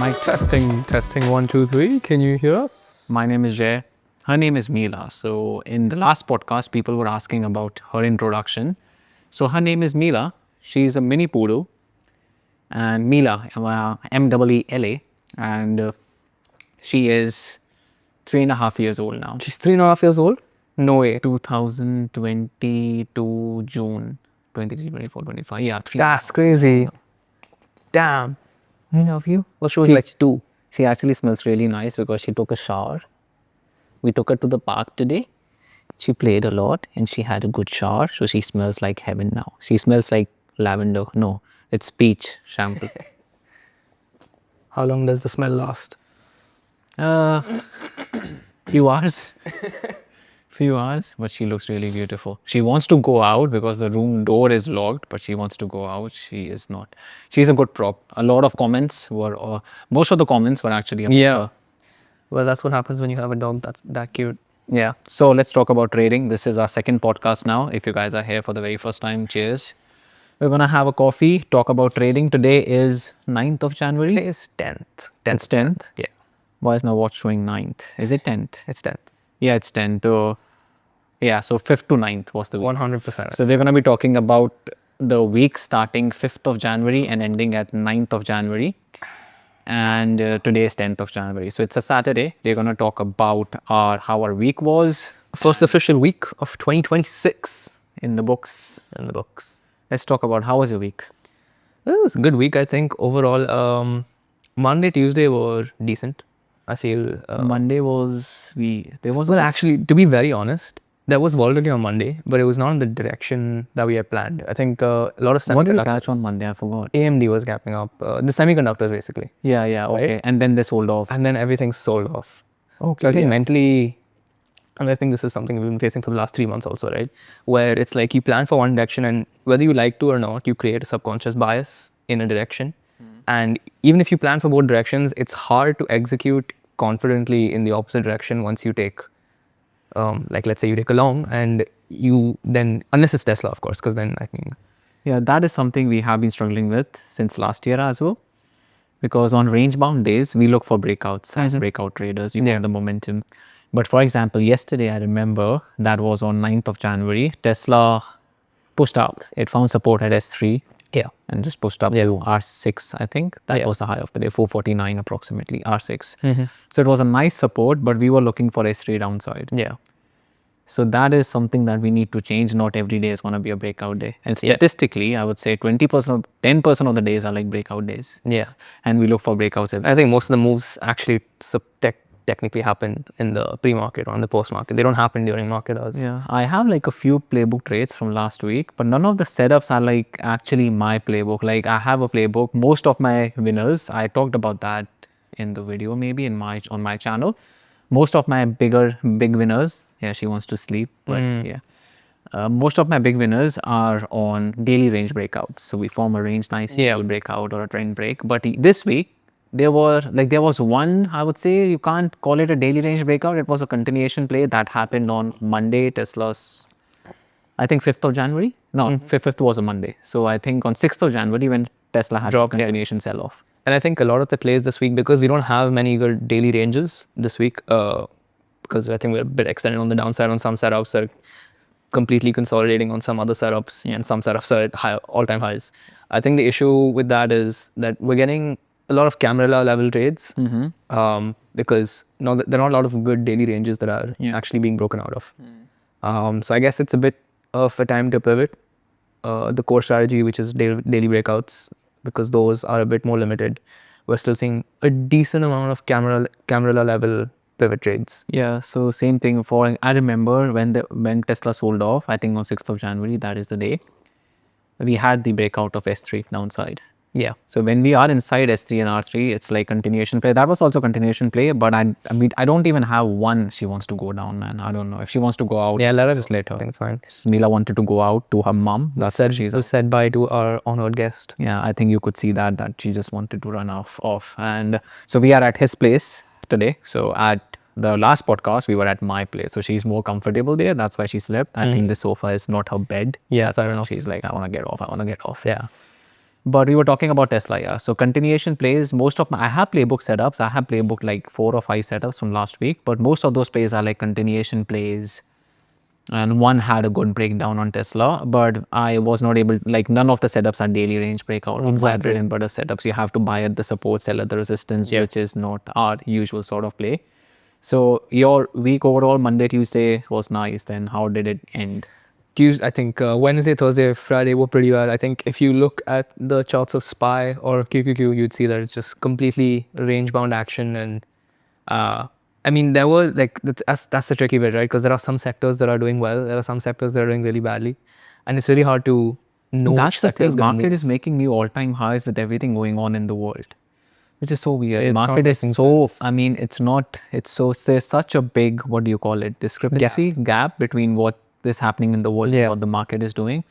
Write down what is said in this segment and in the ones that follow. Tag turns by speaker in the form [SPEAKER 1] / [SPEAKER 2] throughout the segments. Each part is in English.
[SPEAKER 1] Mic testing 1, 2, 3. Can you hear us?
[SPEAKER 2] My name is Jay. Her name is Meela. So in the last podcast, people were asking about her introduction. So her name is Meela. She's a mini poodle, and Meela, M-E-E-L-A, and she is 3.5 years old now.
[SPEAKER 1] She's 3.5 years old? No way.
[SPEAKER 2] 2022 June 23, 24, 25. Yeah, three.
[SPEAKER 1] That's crazy. Damn. I love you. What she was
[SPEAKER 2] She-
[SPEAKER 1] like 2?
[SPEAKER 2] She actually smells really nice because she took a shower. We took her to the park today. She played a lot and she had a good shower. So she smells like heaven now. She smells like lavender. No, it's peach shampoo.
[SPEAKER 1] How long does the smell last?
[SPEAKER 2] Few hours. Few hours, but she looks really beautiful. She wants to go out because the room door is locked, but she wants to go out. She is not. She's a good prop. A lot of comments were, most of the comments were actually about
[SPEAKER 1] Yeah.
[SPEAKER 2] her.
[SPEAKER 1] Well, that's what happens when you have a dog that's that cute.
[SPEAKER 2] Yeah. So let's talk about trading. This is our second podcast now. If you guys are here for the very first time, cheers. We're going to have a coffee, talk about trading. Today is 9th of January.
[SPEAKER 1] Today is 10th.
[SPEAKER 2] It's 10th.
[SPEAKER 1] Yeah.
[SPEAKER 2] Why is my watch showing 9th? Is it 10th?
[SPEAKER 1] It's 10th.
[SPEAKER 2] Yeah, it's 10th. Yeah, so 5th to 9th was the week.
[SPEAKER 1] 100%.
[SPEAKER 2] So we're going to be talking about the week starting 5th of January and ending at 9th of January. And today is 10th of January. So it's a Saturday. We're going to talk about how our week was
[SPEAKER 1] First official week of 2026
[SPEAKER 2] in the books.
[SPEAKER 1] in the books.
[SPEAKER 2] Let's talk about how was your week?
[SPEAKER 1] It was a good week, I think. Overall, Monday, Tuesday were decent. I feel.
[SPEAKER 2] Monday was there was
[SPEAKER 1] Well, actually, to be very honest, there was volatility on Monday, but it was not in the direction that we had planned. I think a lot of
[SPEAKER 2] what did you
[SPEAKER 1] semiconductors.
[SPEAKER 2] catch on Monday? I forgot.
[SPEAKER 1] AMD was gapping up. The semiconductors, basically.
[SPEAKER 2] Yeah, okay. And then they sold off.
[SPEAKER 1] And then everything sold off.
[SPEAKER 2] Okay.
[SPEAKER 1] So I think mentally, and I think this is something we've been facing for the last 3 months also, right? Where it's like you plan for one direction and whether you like to or not, you create a subconscious bias in a direction. And even if you plan for both directions, it's hard to execute confidently in the opposite direction once you take, like let's say you take a long and you then, unless it's Tesla, of course, because then I mean,
[SPEAKER 2] Yeah, that is something we have been struggling with since last year as well. Because on range bound days, we look for breakouts as breakout traders. You want the momentum. But for example, yesterday, I remember that was on 9th of January. Tesla pushed up. It found support at S3.
[SPEAKER 1] Yeah.
[SPEAKER 2] And just pushed up to R6, I think. That was the high of the day, 449 approximately, R6. So it was a nice support, but we were looking for S3 downside.
[SPEAKER 1] Yeah.
[SPEAKER 2] So that is something that we need to change. Not every day is going to be a breakout day. And statistically, I would say 20%, 10% of the days are like breakout days.
[SPEAKER 1] Yeah.
[SPEAKER 2] And we look for breakouts.
[SPEAKER 1] I think most of the moves actually technically happen in the pre-market or in the post-market. They don't happen during market hours.
[SPEAKER 2] Yeah, I have like a few playbook trades from last week, but none of the setups are like actually my playbook. Like I have a playbook. Most of my winners, I talked about that in the video maybe on my channel. Most of my big winners, yeah, she wants to sleep, but yeah. Most of my big winners are on daily range breakouts. So we form a range nice breakout or a trend break. But this week, there was one, I would say you can't call it a daily range breakout. It was a continuation play that happened on Monday, Tesla's, I think 5th of January. No, 5th was a Monday. So I think on 6th of January when Tesla had a continuation sell-off.
[SPEAKER 1] And I think a lot of the plays this week, because we don't have many good daily ranges this week, because I think we're a bit extended on the downside on some setups, are completely consolidating on some other setups, and some setups are at all-time highs. I think the issue with that is that we're getting a lot of camera level trades, because there are not a lot of good daily ranges that are actually being broken out of. So I guess it's a bit of a time to pivot the core strategy, which is daily breakouts, because those are a bit more limited. We're still seeing a decent amount of camera level pivot trades.
[SPEAKER 2] Yeah, so same thing I remember when Tesla sold off, I think on 6th of January, that is the day, we had the breakout of S3 downside.
[SPEAKER 1] Yeah.
[SPEAKER 2] So when we are inside S3 and R3, it's like continuation play. That was also continuation play, but I mean, I don't even have one. She wants to go down, man. I don't know if she wants to go out.
[SPEAKER 1] Yeah, let her
[SPEAKER 2] just let her.
[SPEAKER 1] I think it's fine.
[SPEAKER 2] Mila wanted to go out to her mom. That's
[SPEAKER 1] said bye to our honored guest.
[SPEAKER 2] Yeah, I think you could see that she just wanted to run off. And so we are at his place today. So at the last podcast, we were at my place. So she's more comfortable there. That's why she slept. I think the sofa is not her bed.
[SPEAKER 1] Yeah, fair enough.
[SPEAKER 2] She's like, I want to get off.
[SPEAKER 1] Yeah.
[SPEAKER 2] But we were talking about Tesla, yeah. So continuation plays, I have playbook setups. I have playbook like 4 or 5 setups from last week, but most of those plays are like continuation plays. And one had a good breakdown on Tesla, but I was not able, like none of the setups are daily range breakout on my bread and butter setups. You have to buy at the support, sell at the resistance, which is not our usual sort of play. So your week overall, Monday, Tuesday was nice. Then how did it end?
[SPEAKER 1] I think Wednesday, Thursday, Friday were pretty well. I think if you look at the charts of SPY or QQQ, you'd see that it's just completely range bound action. And I mean, there were like, that's the tricky bit, right? Because there are some sectors that are doing well, there are some sectors that are doing really badly. And it's really hard to know which
[SPEAKER 2] That's the
[SPEAKER 1] sector is
[SPEAKER 2] thing.
[SPEAKER 1] going to
[SPEAKER 2] Market
[SPEAKER 1] move.
[SPEAKER 2] is making new all-time highs with everything going on in the world, which is so weird.
[SPEAKER 1] It's not
[SPEAKER 2] Market is
[SPEAKER 1] making
[SPEAKER 2] so,
[SPEAKER 1] sense.
[SPEAKER 2] I mean, it's not, it's so, there's such a big, what do you call it, discrepancy, gap between what is happening in the world and what the market is doing.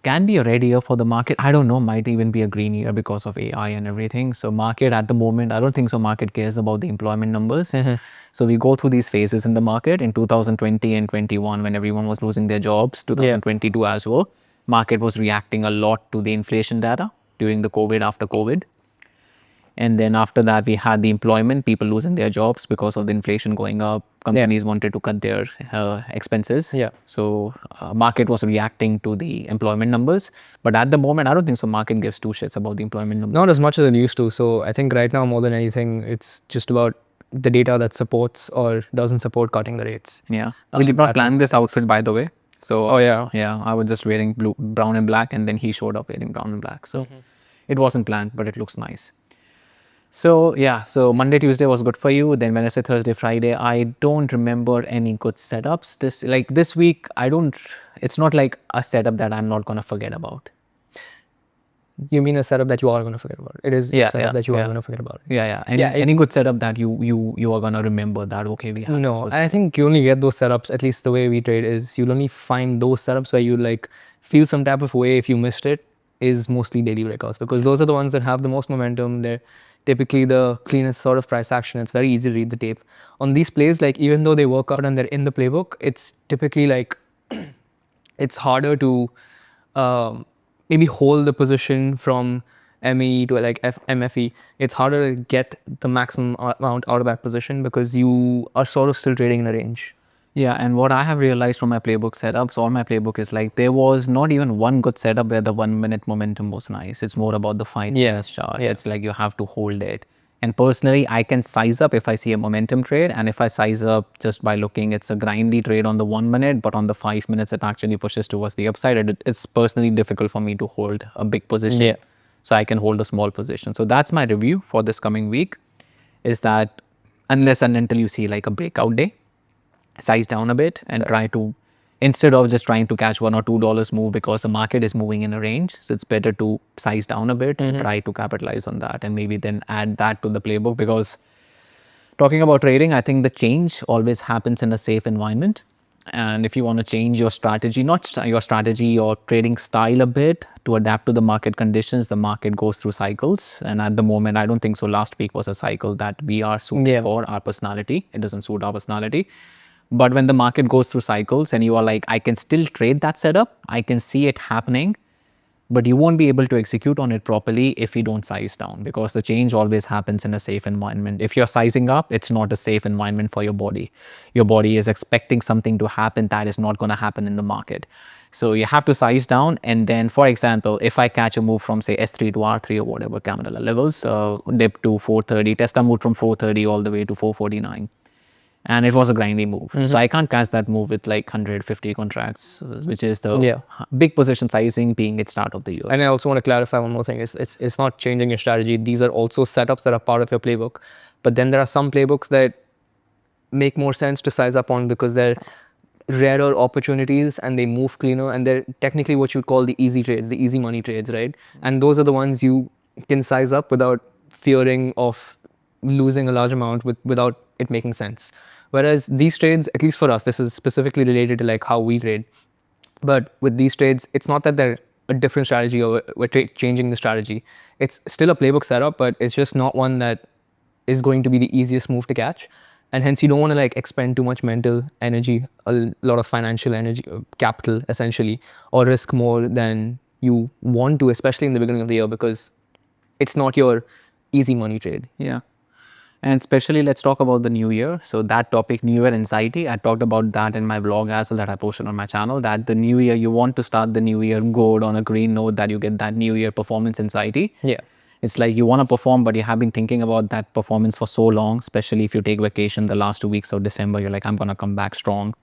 [SPEAKER 2] Can be a red year for the market. I don't know, might even be a green year because of AI and everything. So market at the moment, I don't think so market cares about the employment numbers. So we go through these phases in the market in 2020 and 21 when everyone was losing their jobs, 2022 as well. Market was reacting a lot to the inflation data during the COVID, after COVID. And then after that, we had the employment, people losing their jobs because of the inflation going up. Companies wanted to cut their expenses. So market was reacting to the employment numbers. But at the moment, I don't think so market gives two shits about the employment numbers.
[SPEAKER 1] Not as much as it used to. So I think right now, more than anything, it's just about the data that supports or doesn't support cutting the rates.
[SPEAKER 2] Yeah. We did not plan this outfit, by the way. So
[SPEAKER 1] yeah.
[SPEAKER 2] I was just wearing brown and black, and then he showed up wearing brown and black. So it wasn't planned, but it looks nice. So yeah, so Monday, Tuesday was good for you. Then Wednesday, Thursday, Friday, I don't remember any good setups. This week, it's not like a setup that I'm not gonna forget about.
[SPEAKER 1] You mean a setup that you are going to forget about? It is a setup that you are going to forget about.
[SPEAKER 2] Any good setup that you are gonna remember that, okay, we have.
[SPEAKER 1] No, I think you only get those setups, at least the way we trade is you'll only find those setups where you like feel some type of way if you missed it, is mostly daily breakouts, because those are the ones that have the most momentum. They're typically the cleanest sort of price action. It's very easy to read the tape. On these plays, like even though they work out and they're in the playbook, it's typically like it's harder to maybe hold the position from ME to like MFE. It's harder to get the maximum amount out of that position because you are sort of still trading in a range.
[SPEAKER 2] Yeah, and what I have realized from my playbook setups, all my playbook is like there was not even one good setup where the 1 minute momentum was nice. It's more about the 5 minutes chart. It's like you have to hold it. And personally, I can size up if I see a momentum trade, and if I size up just by looking, it's a grindy trade on the 1 minute, but on the 5 minutes, it actually pushes towards the upside. It's personally difficult for me to hold a big position. So I can hold a small position. So that's my review for this coming week, is that unless and until you see like a breakout day, size down a bit and try to, instead of just trying to catch $1 or $2 move because the market is moving in a range, so it's better to size down a bit and try to capitalize on that, and maybe then add that to the playbook. Because talking about trading, I think the change always happens in a safe environment. And if you want to change your strategy, not your strategy, your trading style a bit to adapt to the market conditions, the market goes through cycles. And at the moment, I don't think so. Last week was a cycle that we are suited for our personality. It doesn't suit our personality. But when the market goes through cycles and you are like, I can still trade that setup, I can see it happening, but you won't be able to execute on it properly if you don't size down, because the change always happens in a safe environment. If you're sizing up, it's not a safe environment for your body. Your body is expecting something to happen that is not going to happen in the market. So you have to size down. And then, for example, if I catch a move from say S3 to R3 or whatever candle levels, dip to 430, Tesla moved from 430 all the way to 449. And it was a grindy move. So I can't catch that move with like 150 contracts, which is the big position sizing being its start of the year.
[SPEAKER 1] And I also want to clarify one more thing. It's not changing your strategy. These are also setups that are part of your playbook. But then there are some playbooks that make more sense to size up on because they're rarer opportunities and they move cleaner, and they're technically what you'd call the easy trades, the easy money trades, right? And those are the ones you can size up without fearing of losing a large amount without it making sense. Whereas these trades, at least for us, this is specifically related to like how we trade. But with these trades, it's not that they're a different strategy or we're changing the strategy. It's still a playbook setup, but it's just not one that is going to be the easiest move to catch. And hence you don't want to like expend too much mental energy, a lot of financial energy, capital essentially, or risk more than you want to, especially in the beginning of the year, because it's not your easy money trade.
[SPEAKER 2] Yeah. And especially, let's talk about the new year. So that topic, new year anxiety, I talked about that in my blog as well that I posted on my channel, that the new year, you want to start the new year good on a green note, that you get that new year performance anxiety.
[SPEAKER 1] Yeah.
[SPEAKER 2] It's like you want to perform, but you have been thinking about that performance for so long, especially if you take vacation the last 2 weeks of December, you're like, I'm going to come back strong.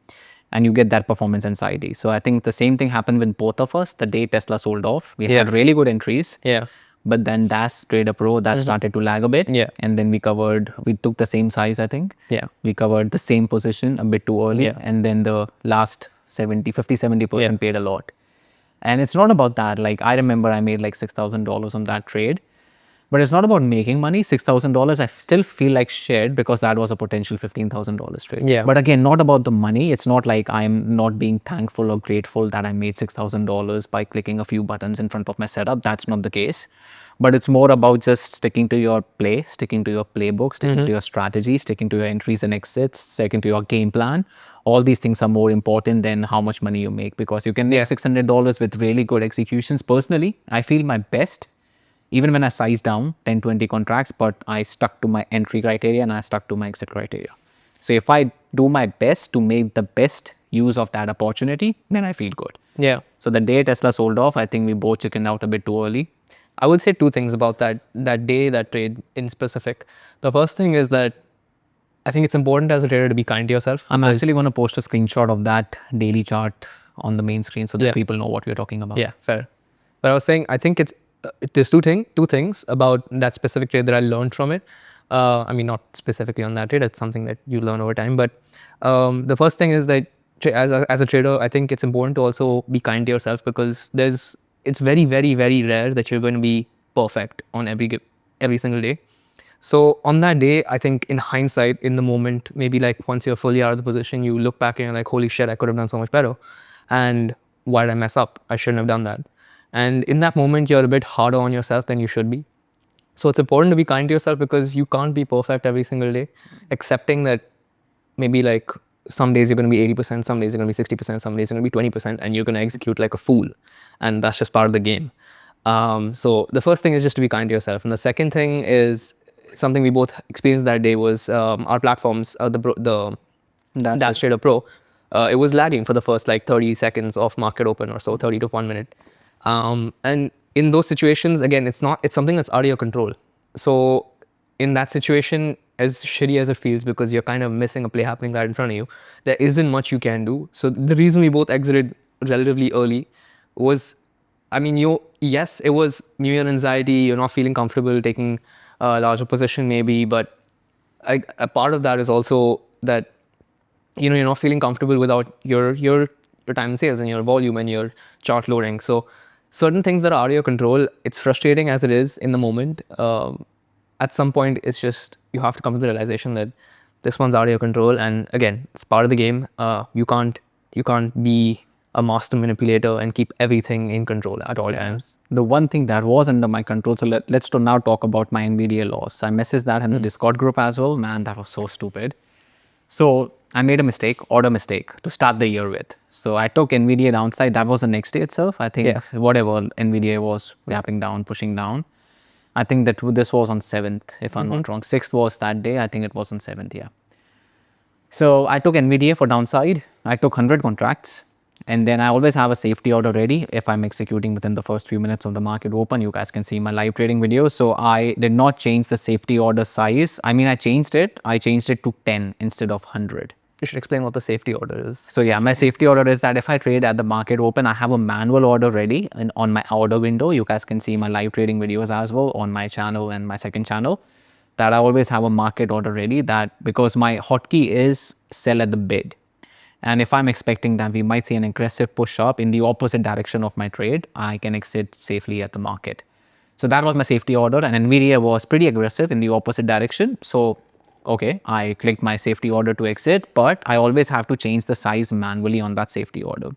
[SPEAKER 2] And you get that performance anxiety. So I think the same thing happened with both of us. The day Tesla sold off, we had really good entries.
[SPEAKER 1] Yeah.
[SPEAKER 2] But then DAS Trader Pro, that started to lag a bit.
[SPEAKER 1] Yeah.
[SPEAKER 2] And then we took the same size, I think.
[SPEAKER 1] Yeah.
[SPEAKER 2] We covered the same position a bit too early.
[SPEAKER 1] Yeah.
[SPEAKER 2] And then the last 70% paid a lot. And it's not about that. Like, I remember I made like $6,000 on that trade. But it's not about making money. $6,000, I still feel like shit because that was a potential $15,000 trade.
[SPEAKER 1] Yeah.
[SPEAKER 2] But again, not about the money. It's not like I'm not being thankful or grateful that I made $6,000 by clicking a few buttons in front of my setup. That's not the case. But it's more about just sticking to your play, sticking to your playbook, sticking to your strategy, sticking to your entries and exits, sticking to your game plan. All these things are more important than how much money you make, because you can make $600 with really good executions. Personally, I feel my best even when I sized down 10, 20 contracts, but I stuck to my entry criteria and I stuck to my exit criteria. So if I do my best to make the best use of that opportunity, then I feel good.
[SPEAKER 1] Yeah.
[SPEAKER 2] So the day Tesla sold off, I think we both chickened out a bit too early.
[SPEAKER 1] I would say two things about that day, that trade in specific. The first thing is that I think it's important as a trader to be kind to yourself.
[SPEAKER 2] I'm actually going to post a screenshot of that daily chart on the main screen so that people know what we're talking about.
[SPEAKER 1] Yeah, fair. But I was saying, I think there's two things about that specific trade that I learned from it. I mean, not specifically on that trade. It's something that you learn over time. But the first thing is that as a trader, I think it's important to also be kind to yourself, because it's very, very, very rare that you're going to be perfect on every single day. So on that day, I think in hindsight, in the moment, maybe like once you're fully out of the position, you look back and you're like, holy shit, I could have done so much better. And why did I mess up? I shouldn't have done that. And in that moment, you're a bit harder on yourself than you should be. So it's important to be kind to yourself, because you can't be perfect every single day. Accepting that maybe like some days you're going to be 80%, some days you're going to be 60%, some days you're going to be 20%, and you're going to execute like a fool. And that's just part of the game. So the first thing is just to be kind to yourself. And the second thing is something we both experienced that day was our platforms, the Dash Trader Pro, it was lagging for the first like 30 seconds of market open or so, 30 to 1 minute. And in those situations, again, it's something that's out of your control. So in that situation, as shitty as it feels, because you're kind of missing a play happening right in front of you, there isn't much you can do. So the reason we both exited relatively early was, I mean, yes, it was New Year anxiety. You're not feeling comfortable taking a larger position maybe, but a part of that is also that, you're not feeling comfortable without your time in sales and your volume and your chart loading. So certain things that are out of your control, it's frustrating as it is in the moment. At some point, it's just, you have to come to the realization that this one's out of your control. And again, it's part of the game. You can't be a master manipulator and keep everything in control at all times.
[SPEAKER 2] The one thing that was under my control, so let's now talk about my NVIDIA loss. I messaged that in the Discord group as well. Man, that was so stupid. So I made a order mistake to start the year with. So I took NVIDIA downside. That was the next day itself. I think whatever NVIDIA was gapping down, pushing down. I think that this was on 7th, if I'm not wrong. 6th was that day. I think it was on 7th, yeah. So I took NVIDIA for downside. I took 100 contracts. And then I always have a safety order ready if I'm executing within the first few minutes of the market open. You guys can see my live trading video. So I did not change the safety order size. I mean, I changed it. I changed it to 10 instead of 100.
[SPEAKER 1] You should explain what the safety order is.
[SPEAKER 2] So yeah, my safety order is that if I trade at the market open, I have a manual order ready and on my order window. You guys can see my live trading videos as well on my channel and my second channel, that I always have a market order ready, that because my hotkey is sell at the bid. And if I'm expecting that we might see an aggressive push up in the opposite direction of my trade, I can exit safely at the market. So that was my safety order, and NVIDIA was pretty aggressive in the opposite direction. So, okay, I clicked my safety order to exit, but I always have to change the size manually on that safety order.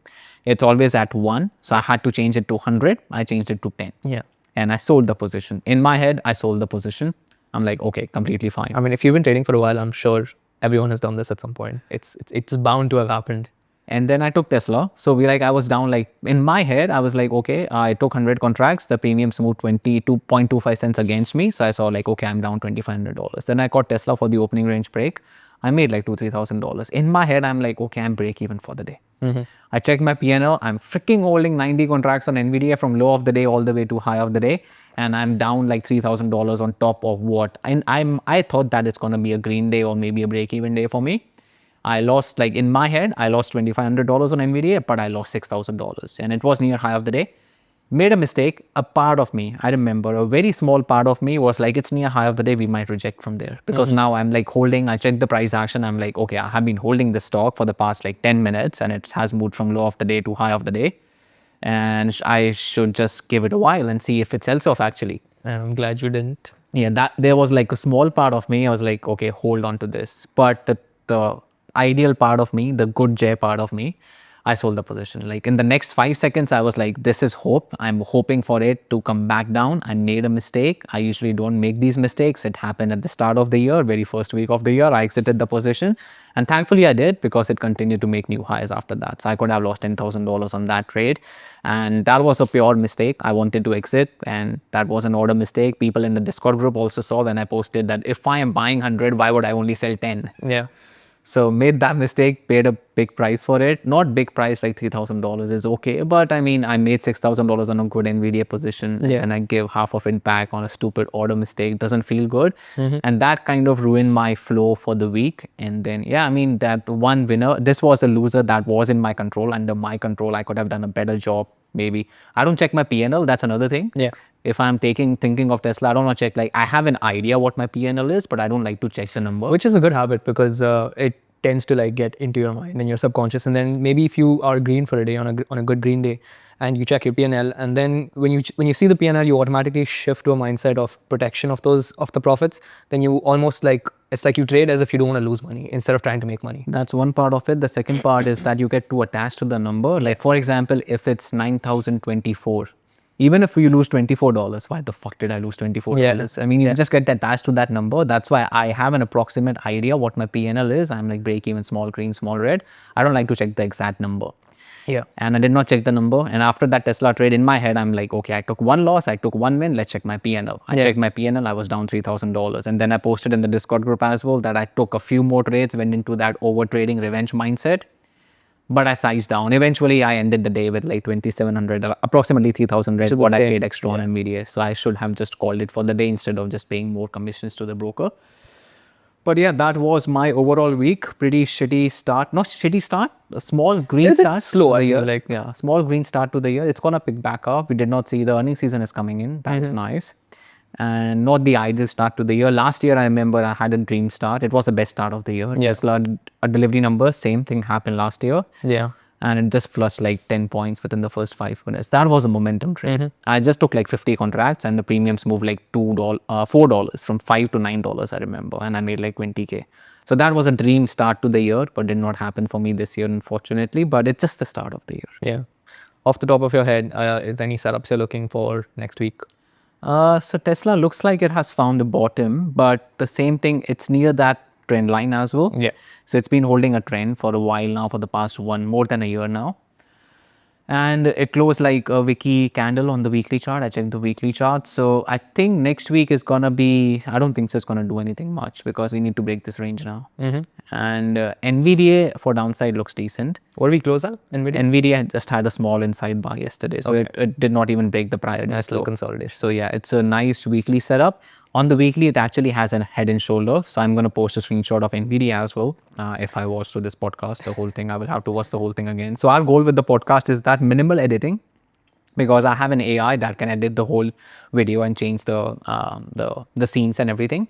[SPEAKER 2] It's always at 1, so I had to change it to 100. I changed it to 10.
[SPEAKER 1] Yeah.
[SPEAKER 2] And I sold the position. In my head, I sold the position. I'm like, okay, completely fine.
[SPEAKER 1] I mean, if you've been trading for a while, I'm sure everyone has done this at some point. It's bound to have happened.
[SPEAKER 2] And then I took Tesla. So I was down like, in my head, I was like, okay, I took 100 contracts. The premiums moved 22.25 cents against me. So I saw like, okay, I'm down $2,500. Then I caught Tesla for the opening range break. I made like $3,000. In my head, I'm like, okay, I'm break even for the day. I checked my P&L. I'm freaking holding 90 contracts on NVIDIA from low of the day all the way to high of the day. And I'm down like $3,000 on top of what. And I thought that it's going to be a green day or maybe a break even day for me. I lost, like in my head, I lost $2,500 on NVIDIA, but I lost $6,000. And it was near high of the day. Made a mistake. A part of me, I remember, a very small part of me was like, it's near high of the day, we might reject from there. Because now I'm like holding, I checked the price action. I'm like, okay, I have been holding this stock for the past like 10 minutes and it has moved from low of the day to high of the day. And I should just give it a while and see if it sells off actually.
[SPEAKER 1] I'm glad you didn't.
[SPEAKER 2] Yeah, that there was like a small part of me. I was like, okay, hold on to this. But the ideal part of me, the good J part of me, I sold the position. Like in the next 5 seconds, I was like, this is hope. I'm hoping for it to come back down. I made a mistake. I usually don't make these mistakes. It happened at the start of the year, very first week of the year. I exited the position. And thankfully I did because it continued to make new highs after that. So I could have lost $10,000 on that trade. And that was a pure mistake. I wanted to exit and that was an order mistake. People in the Discord group also saw when I posted that if I am buying 100, why would I only sell 10?
[SPEAKER 1] Yeah.
[SPEAKER 2] So made that mistake, paid a big price for it. Not big price, like $3,000 is okay. But I mean, I made $6,000 on a good NVIDIA position and I give half of it back on a stupid order mistake. Doesn't feel good. And that kind of ruined my flow for the week. And then, yeah, I mean, that one winner, this was a loser that was in my control. Under my control, I could have done a better job, maybe. I don't check my P&L. That's another thing.
[SPEAKER 1] Yeah.
[SPEAKER 2] If I'm thinking of Tesla, I don't want to check, like I have an idea what my P&L is, but I don't like to check the number.
[SPEAKER 1] Which is a good habit because it tends to like get into your mind and your subconscious. And then maybe if you are green for a day on a good green day and you check your P&L, and then when you see the P&L, you automatically shift to a mindset of protection of the profits. Then you almost like, it's like you trade as if you don't want to lose money instead of trying to make money.
[SPEAKER 2] That's one part of it. The second part is that you get too attached to the number. Like for example, if it's 9,024, even if you lose $24, why the fuck did I lose $24?
[SPEAKER 1] Yeah.
[SPEAKER 2] I mean, you just get attached to that number. That's why I have an approximate idea what my P&L is. I'm like break even, small green, small red. I don't like to check the exact number.
[SPEAKER 1] Yeah.
[SPEAKER 2] And I did not check the number. And after that Tesla trade, in my head, I'm like, okay, I took one loss, I took one win. Let's check my P&L. I checked my P&L. I was down $3,000. And then I posted in the Discord group as well that I took a few more trades, went into that over trading revenge mindset. But I sized down. Eventually, I ended the day with like 2,700, approximately 3,000 red, what I paid extra on NVIDIA. So I should have just called it for the day instead of just paying more commissions to the broker. But yeah, that was my overall week. Pretty shitty start. Not shitty start, a small green start.
[SPEAKER 1] Slow,
[SPEAKER 2] Like, yeah, small green start to the year. It's going to pick back up. We did not see the earnings season is coming in. That is nice. And not the ideal start to the year. Last year, I remember I had a dream start. It was the best start of the year. Tesla, a delivery number, same thing happened last year.
[SPEAKER 1] Yeah.
[SPEAKER 2] And it just flushed like 10 points within the first 5 minutes. That was a momentum trade. I just took like 50 contracts and the premiums moved like $4 from $5 to $9, I remember. And I made like 20K. So that was a dream start to the year, but did not happen for me this year, unfortunately. But it's just the start of the year.
[SPEAKER 1] Yeah. Off the top of your head, is there any setups you're looking for next week?
[SPEAKER 2] So Tesla looks like it has found a bottom, but the same thing, it's near that trend line as well.
[SPEAKER 1] Yeah.
[SPEAKER 2] So it's been holding a trend for a while now, for the past more than a year now. And it closed like a wiki candle on the weekly chart. I checked the weekly chart. So I think next week is going to be, I don't think so it's going to do anything much because we need to break this range now. And NVIDIA for downside looks decent.
[SPEAKER 1] What did we close at?
[SPEAKER 2] NVIDIA just had a small inside bar yesterday. So it did not even break the prior.
[SPEAKER 1] Nice little consolidation.
[SPEAKER 2] So yeah, it's a nice weekly setup. On the weekly, it actually has a head and shoulder. So I'm going to post a screenshot of NVIDIA as well. If I watch through this podcast, the whole thing, I will have to watch the whole thing again. So our goal with the podcast is that minimal editing, because I have an AI that can edit the whole video and change the scenes and everything.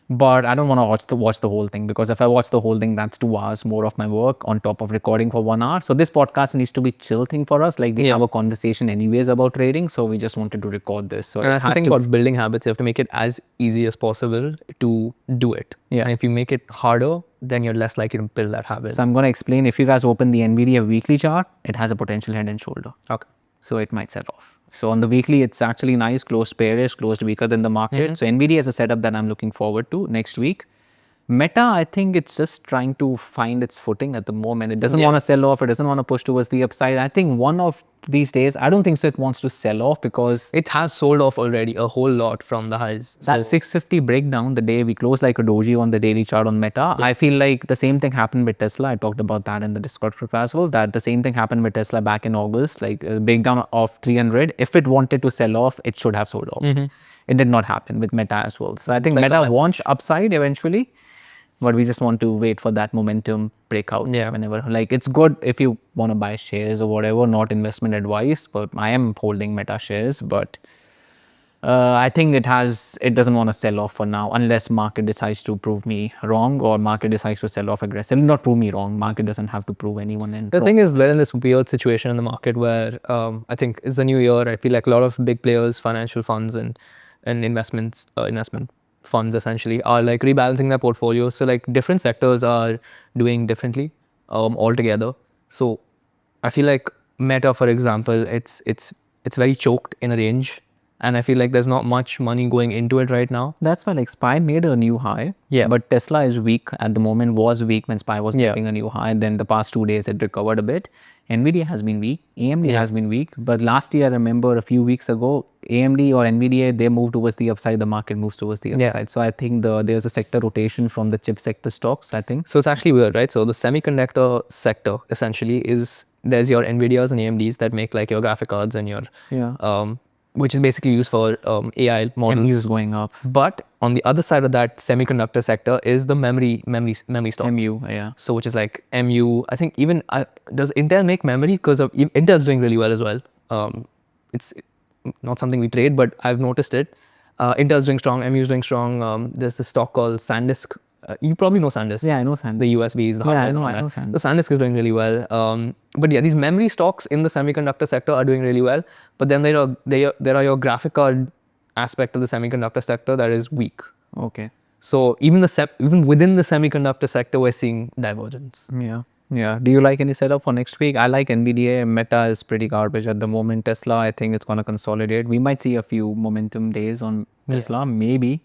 [SPEAKER 2] But I don't want to watch the whole thing, because if I watch the whole thing, that's 2 hours more of my work on top of recording for 1 hour. So this podcast needs to be chill thing for us. Like we have a conversation anyways about trading. So we just wanted to record this. So
[SPEAKER 1] and that's the thing about building habits. You have to make it as easy as possible to do it.
[SPEAKER 2] Yeah.
[SPEAKER 1] And if you make it harder, then you're less likely to build that habit.
[SPEAKER 2] So I'm going to explain. If you guys open the NVIDIA weekly chart, it has a potential head and shoulder.
[SPEAKER 1] Okay.
[SPEAKER 2] So it might set off. So on the weekly, it's actually nice, closed bearish, closed weaker than the market. So NVIDIA is a setup that I'm looking forward to next week. Meta, I think it's just trying to find its footing at the moment. It doesn't want to sell off. It doesn't want to push towards the upside. I think one of these days, I don't think so it wants to sell off because
[SPEAKER 1] It has sold off already a whole lot from the highs.
[SPEAKER 2] that 650 breakdown, the day we closed like a doji on the daily chart on Meta, I feel like the same thing happened with Tesla. I talked about that in the Discord group as well, that the same thing happened with Tesla back in August, like a breakdown of 300. If it wanted to sell off, it should have sold off. It did not happen with Meta as well. So I think
[SPEAKER 1] like the
[SPEAKER 2] Meta wants upside eventually, but we just want to wait for that momentum breakout.
[SPEAKER 1] Yeah.
[SPEAKER 2] Whenever, like, it's good if you want to buy shares or whatever, not investment advice, but I am holding Meta shares, but I think it doesn't want to sell off for now unless market decides to prove me wrong or market decides to sell off aggressively. Not prove me wrong. Market doesn't have to prove anyone in.
[SPEAKER 1] The thing is, we're in this weird situation in the market where I think it's the new year. I feel like a lot of big players, financial funds and investment funds essentially are like rebalancing their portfolios. So like different sectors are doing differently altogether. So I feel like Meta, for example, it's very choked in a range, and I feel like there's not much money going into it right now.
[SPEAKER 2] That's why like SPY made a new high.
[SPEAKER 1] Yeah.
[SPEAKER 2] But Tesla is weak at the moment, was weak when SPY was
[SPEAKER 1] Yeah.
[SPEAKER 2] making a new high. Then the past 2 days it recovered a bit. Nvidia has been weak. AMD has been weak. But last year, I remember a few weeks ago, AMD or Nvidia, they moved towards the upside, the market moves towards the upside.
[SPEAKER 1] Yeah.
[SPEAKER 2] So I think there's a sector rotation from the chip sector stocks, I think.
[SPEAKER 1] So it's actually weird, right? So the semiconductor sector essentially is there's your Nvidias and AMDs that make like your graphic cards and your which is basically used for AI models.
[SPEAKER 2] MU is going up.
[SPEAKER 1] But on the other side of that semiconductor sector is the memory stocks.
[SPEAKER 2] MU, yeah.
[SPEAKER 1] So which is like MU. I think even does Intel make memory? Because Intel's doing really well as well. It's not something we trade, but I've noticed it. Intel's doing strong. MU's doing strong. There's this stock called SanDisk. You probably know SanDisk.
[SPEAKER 2] Yeah, I know SanDisk.
[SPEAKER 1] The USBs, the
[SPEAKER 2] Yeah, I
[SPEAKER 1] hardwares,
[SPEAKER 2] know,
[SPEAKER 1] all
[SPEAKER 2] I
[SPEAKER 1] that.
[SPEAKER 2] know SanDisk.
[SPEAKER 1] So SanDisk is doing really well. But yeah, these memory stocks in the semiconductor sector are doing really well. But then there are your graphic card aspect of the semiconductor sector that is weak.
[SPEAKER 2] Okay.
[SPEAKER 1] So even within the semiconductor sector, we're seeing divergence.
[SPEAKER 2] Yeah. Yeah. Do you like any setup for next week? I like NVIDIA. Meta is pretty garbage at the moment. Tesla, I think it's going to consolidate. We might see a few momentum days on Tesla, maybe.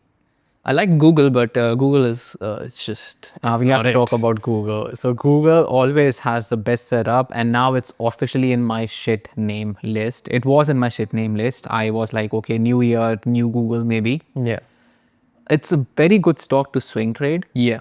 [SPEAKER 1] I like Google, but Google is it's just
[SPEAKER 2] We have to talk about Google. So Google always has the best setup, and now it's officially in my shit name list. It was in my shit name list. I was like, okay, new year, new Google, maybe.
[SPEAKER 1] Yeah.
[SPEAKER 2] It's a very good stock to swing trade.
[SPEAKER 1] Yeah.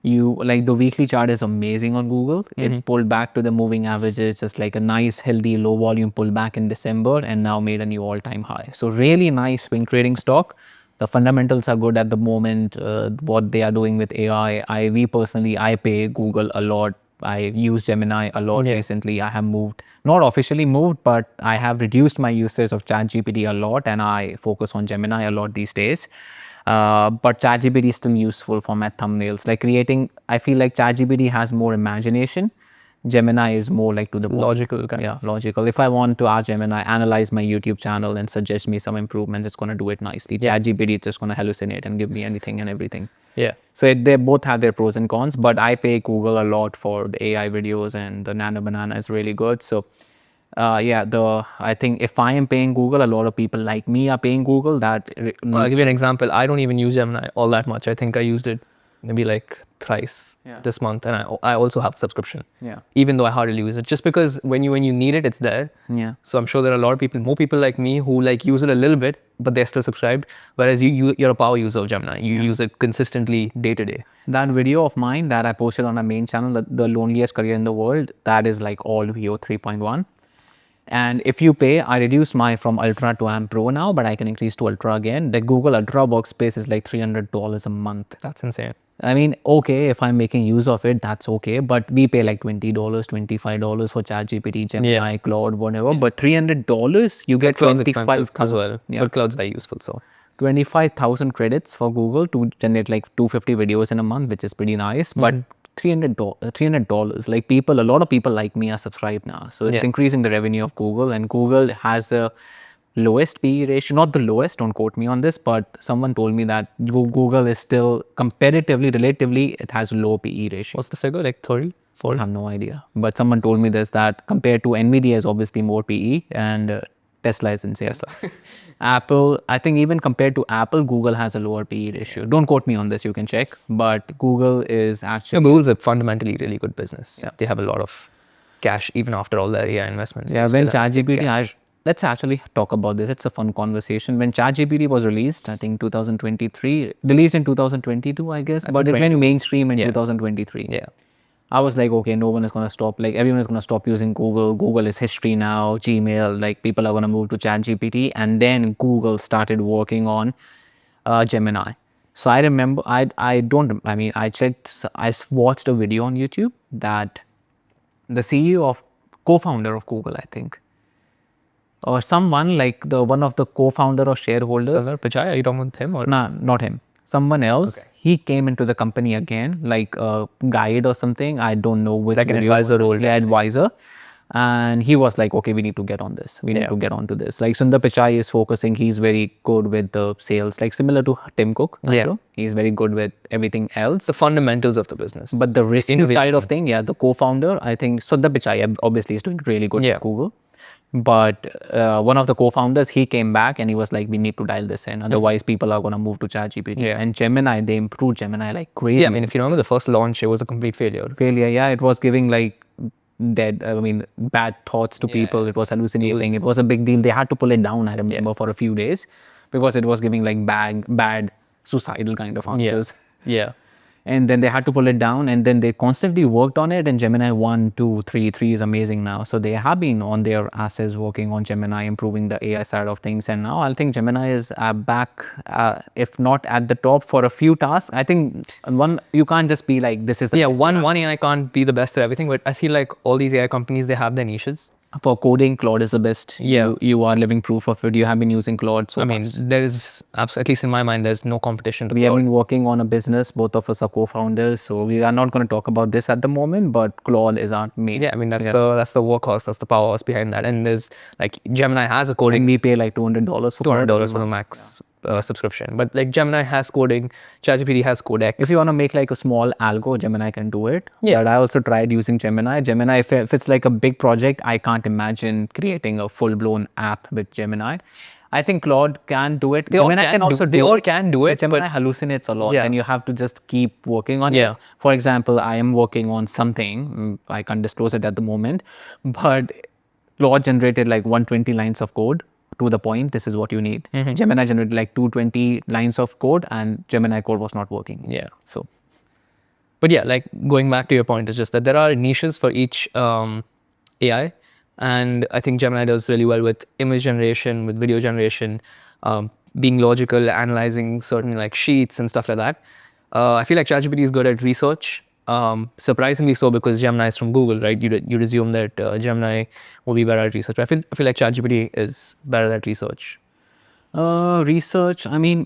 [SPEAKER 2] You like the weekly chart is amazing on Google. It pulled back to the moving averages, just like a nice, healthy, low volume pullback in December, and now made a new all-time high. So really nice swing trading stock. The fundamentals are good at the moment. What they are doing with AI, we personally, I pay Google a lot. I use Gemini a lot recently. I have moved, not officially moved, but I have reduced my usage of ChatGPT a lot, and I focus on Gemini a lot these days. But ChatGPT is still useful for my thumbnails. Like creating, I feel like ChatGPT has more imagination. Gemini is more like to the point.
[SPEAKER 1] Logical kind.
[SPEAKER 2] Yeah, logical. If I want to ask Gemini, analyze my YouTube channel and suggest me some improvements, it's going to do it nicely. ChatGPT is just going to hallucinate and give me anything and everything.
[SPEAKER 1] Yeah.
[SPEAKER 2] So they both have their pros and cons, but I pay Google a lot for the AI videos, and the Nano Banana is really good. So I think if I am paying Google, a lot of people like me are paying Google.
[SPEAKER 1] I'll give you an example. I don't even use Gemini all that much. I think I used it maybe like thrice this month, and I also have a subscription.
[SPEAKER 2] Yeah.
[SPEAKER 1] Even though I hardly use it, just because when you need it, it's there.
[SPEAKER 2] Yeah.
[SPEAKER 1] So I'm sure there are a lot of people, more people like me, who like use it a little bit, but they're still subscribed. Whereas you're a power user of Gemini. You use it consistently day to day.
[SPEAKER 2] That video of mine that I posted on my main channel, the loneliest career in the world, that is like all VO 3.1. And if you pay, I reduced my from Ultra to AM Pro now, but I can increase to Ultra again. The Google Ultra workspace is like $300 a month.
[SPEAKER 1] That's insane.
[SPEAKER 2] I mean, okay, if I'm making use of it, that's okay. But we pay like $20, $25 for ChatGPT, Gemini, Cloud, whatever. But $300, you get 25,000
[SPEAKER 1] as well. Yeah. But Cloud's very useful. So
[SPEAKER 2] 25,000 credits for Google to generate like 250 videos in a month, which is pretty nice. But $300, like a lot of people like me are subscribed now. So it's increasing the revenue of Google, and Google has the lowest PE ratio, not the lowest, don't quote me on this, but someone told me that Google is still comparatively, relatively, it has low PE ratio.
[SPEAKER 1] What's the figure, like 30? 40?
[SPEAKER 2] I have no idea. But someone told me this, that compared to NVIDIA is obviously more PE, and Tesla is insane. Apple, I think even compared to Apple, Google has a lower PE ratio. Don't quote me on this, you can check. But Google is actually...
[SPEAKER 1] Google's a fundamentally really good business. They have a lot of cash even after all their AI investments.
[SPEAKER 2] Yeah,
[SPEAKER 1] they
[SPEAKER 2] when
[SPEAKER 1] still have good
[SPEAKER 2] ChatGPT,
[SPEAKER 1] cash.
[SPEAKER 2] let's actually talk about this. It's a fun conversation. When ChatGPT was released, I think 2023, released in 2022, I guess, but it went mainstream in 2023.
[SPEAKER 1] Yeah.
[SPEAKER 2] I was like, okay, no one is going to stop. Like, everyone is going to stop using Google. Google is history now. Gmail, like, people are going to move to ChatGPT. And then Google started working on Gemini. So I remember, I checked, watched a video on YouTube that the CEO of, co-founder of Google, I think, or someone like one of the co-founder or shareholders.
[SPEAKER 1] Sundar Pichai, are you talking about him or?
[SPEAKER 2] Nah, not him. Someone else. He came into the company again, like a guide or something. I don't know which.
[SPEAKER 1] Like an advisor role.
[SPEAKER 2] Yeah, advisor. And he was like, okay, we need to get on this. We need to get onto this. Like Sundar Pichai is focusing. He's very good with the sales, like similar to Tim Cook. He's very good with everything else.
[SPEAKER 1] The fundamentals of the business.
[SPEAKER 2] But the risk side of thing, the co-founder, I think Sundar Pichai obviously is doing really good at Google. But one of the co-founders, he came back and he was like, we need to dial this in. Otherwise, people are going to move to ChatGPT. And Gemini, they improved Gemini like crazy.
[SPEAKER 1] Yeah, I mean, if you remember the first launch, it was a complete failure.
[SPEAKER 2] It was giving like bad thoughts to people. It was hallucinating. It was a big deal. They had to pull it down, I remember, for a few days because it was giving like bad suicidal kind of answers.
[SPEAKER 1] Yeah.
[SPEAKER 2] And then they had to pull it down, and then they constantly worked on it. And Gemini 1, 2, 3 is amazing now. So they have been on their asses working on Gemini, improving the AI side of things. And now I think Gemini is back, if not at the top for a few tasks. I think you can't just be like, this is the best.
[SPEAKER 1] One AI can't be the best at everything, but I feel like all these AI companies, they have their niches.
[SPEAKER 2] For coding, Claude is the best. You are living proof of it. You have been using Claude. So
[SPEAKER 1] I mean, there's, at least in my mind, there's no competition to
[SPEAKER 2] We have been working on a business. Both of us are co-founders. So we are not going to talk about this at the moment, but Claude is our main.
[SPEAKER 1] Yeah, I mean, that's the workhorse, that's the powerhouse behind that. And there's like, Gemini has a coding.
[SPEAKER 2] And we pay like $200 for
[SPEAKER 1] $200 for the max subscription. But like Gemini has coding, ChatGPT has Codex.
[SPEAKER 2] If you want to make like a small algo, Gemini can do it. But I also tried using Gemini. Gemini, if it's like a big project, I can't imagine creating a full-blown app with Gemini. I think Claude can do it. Gemini can also do it.
[SPEAKER 1] They all can do it.
[SPEAKER 2] Gemini hallucinates a lot, and you have to just keep working on it. For example, I am working on something. I can't disclose it at the moment, but Claude generated like 120 lines of code. To the point, this is what you need. Gemini generated like 220 lines of code, and Gemini code was not working. So,
[SPEAKER 1] but yeah, like going back to your point, is just that there are niches for each AI, and I think Gemini does really well with image generation, with video generation, being logical, analyzing certain like sheets and stuff like that. I feel like ChatGPT is good at research. Surprisingly so, because Gemini is from Google, right? You'd assume that Gemini will be better at research. But I feel like ChatGPT is better at research.
[SPEAKER 2] Research, I mean,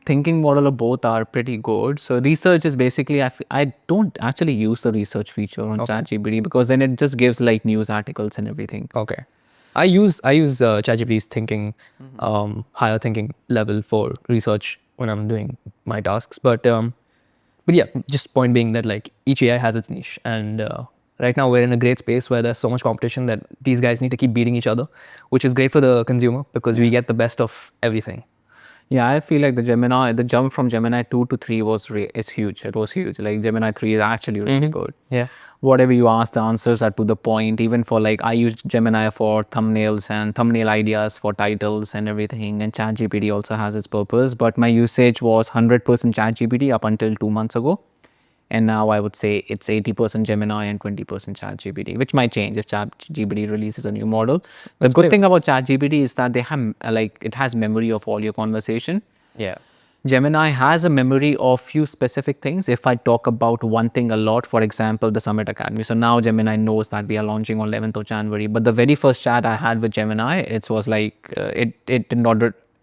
[SPEAKER 2] thinking model of both are pretty good. So research is basically, I don't actually use the research feature on ChatGPT because then it just gives like news articles and everything.
[SPEAKER 1] Okay. I use ChatGPT's thinking, higher thinking level for research when I'm doing my tasks. But yeah, just point being that like each AI has its niche, and right now we're in a great space where there's so much competition that these guys need to keep beating each other, which is great for the consumer because we get the best of everything.
[SPEAKER 2] Yeah, I feel like the jump from Gemini 2 to 3 is huge. It was huge. Like Gemini 3 is actually really good.
[SPEAKER 1] Yeah.
[SPEAKER 2] Whatever you ask, the answers are to the point. Even for like, I use Gemini for thumbnails and thumbnail ideas for titles and everything. And ChatGPT also has its purpose. But my usage was 100% ChatGPT up until 2 months ago. And now I would say it's 80% Gemini and 20% ChatGPT, which might change if ChatGPT releases a new model. The good thing about ChatGPT is that they have it has memory of all your conversation.
[SPEAKER 1] Yeah.
[SPEAKER 2] Gemini has a memory of few specific things. If I talk about one thing a lot, for example, the Summit Academy. So now Gemini knows that we are launching on 11th of January. But the very first chat I had with Gemini, it was like, it did not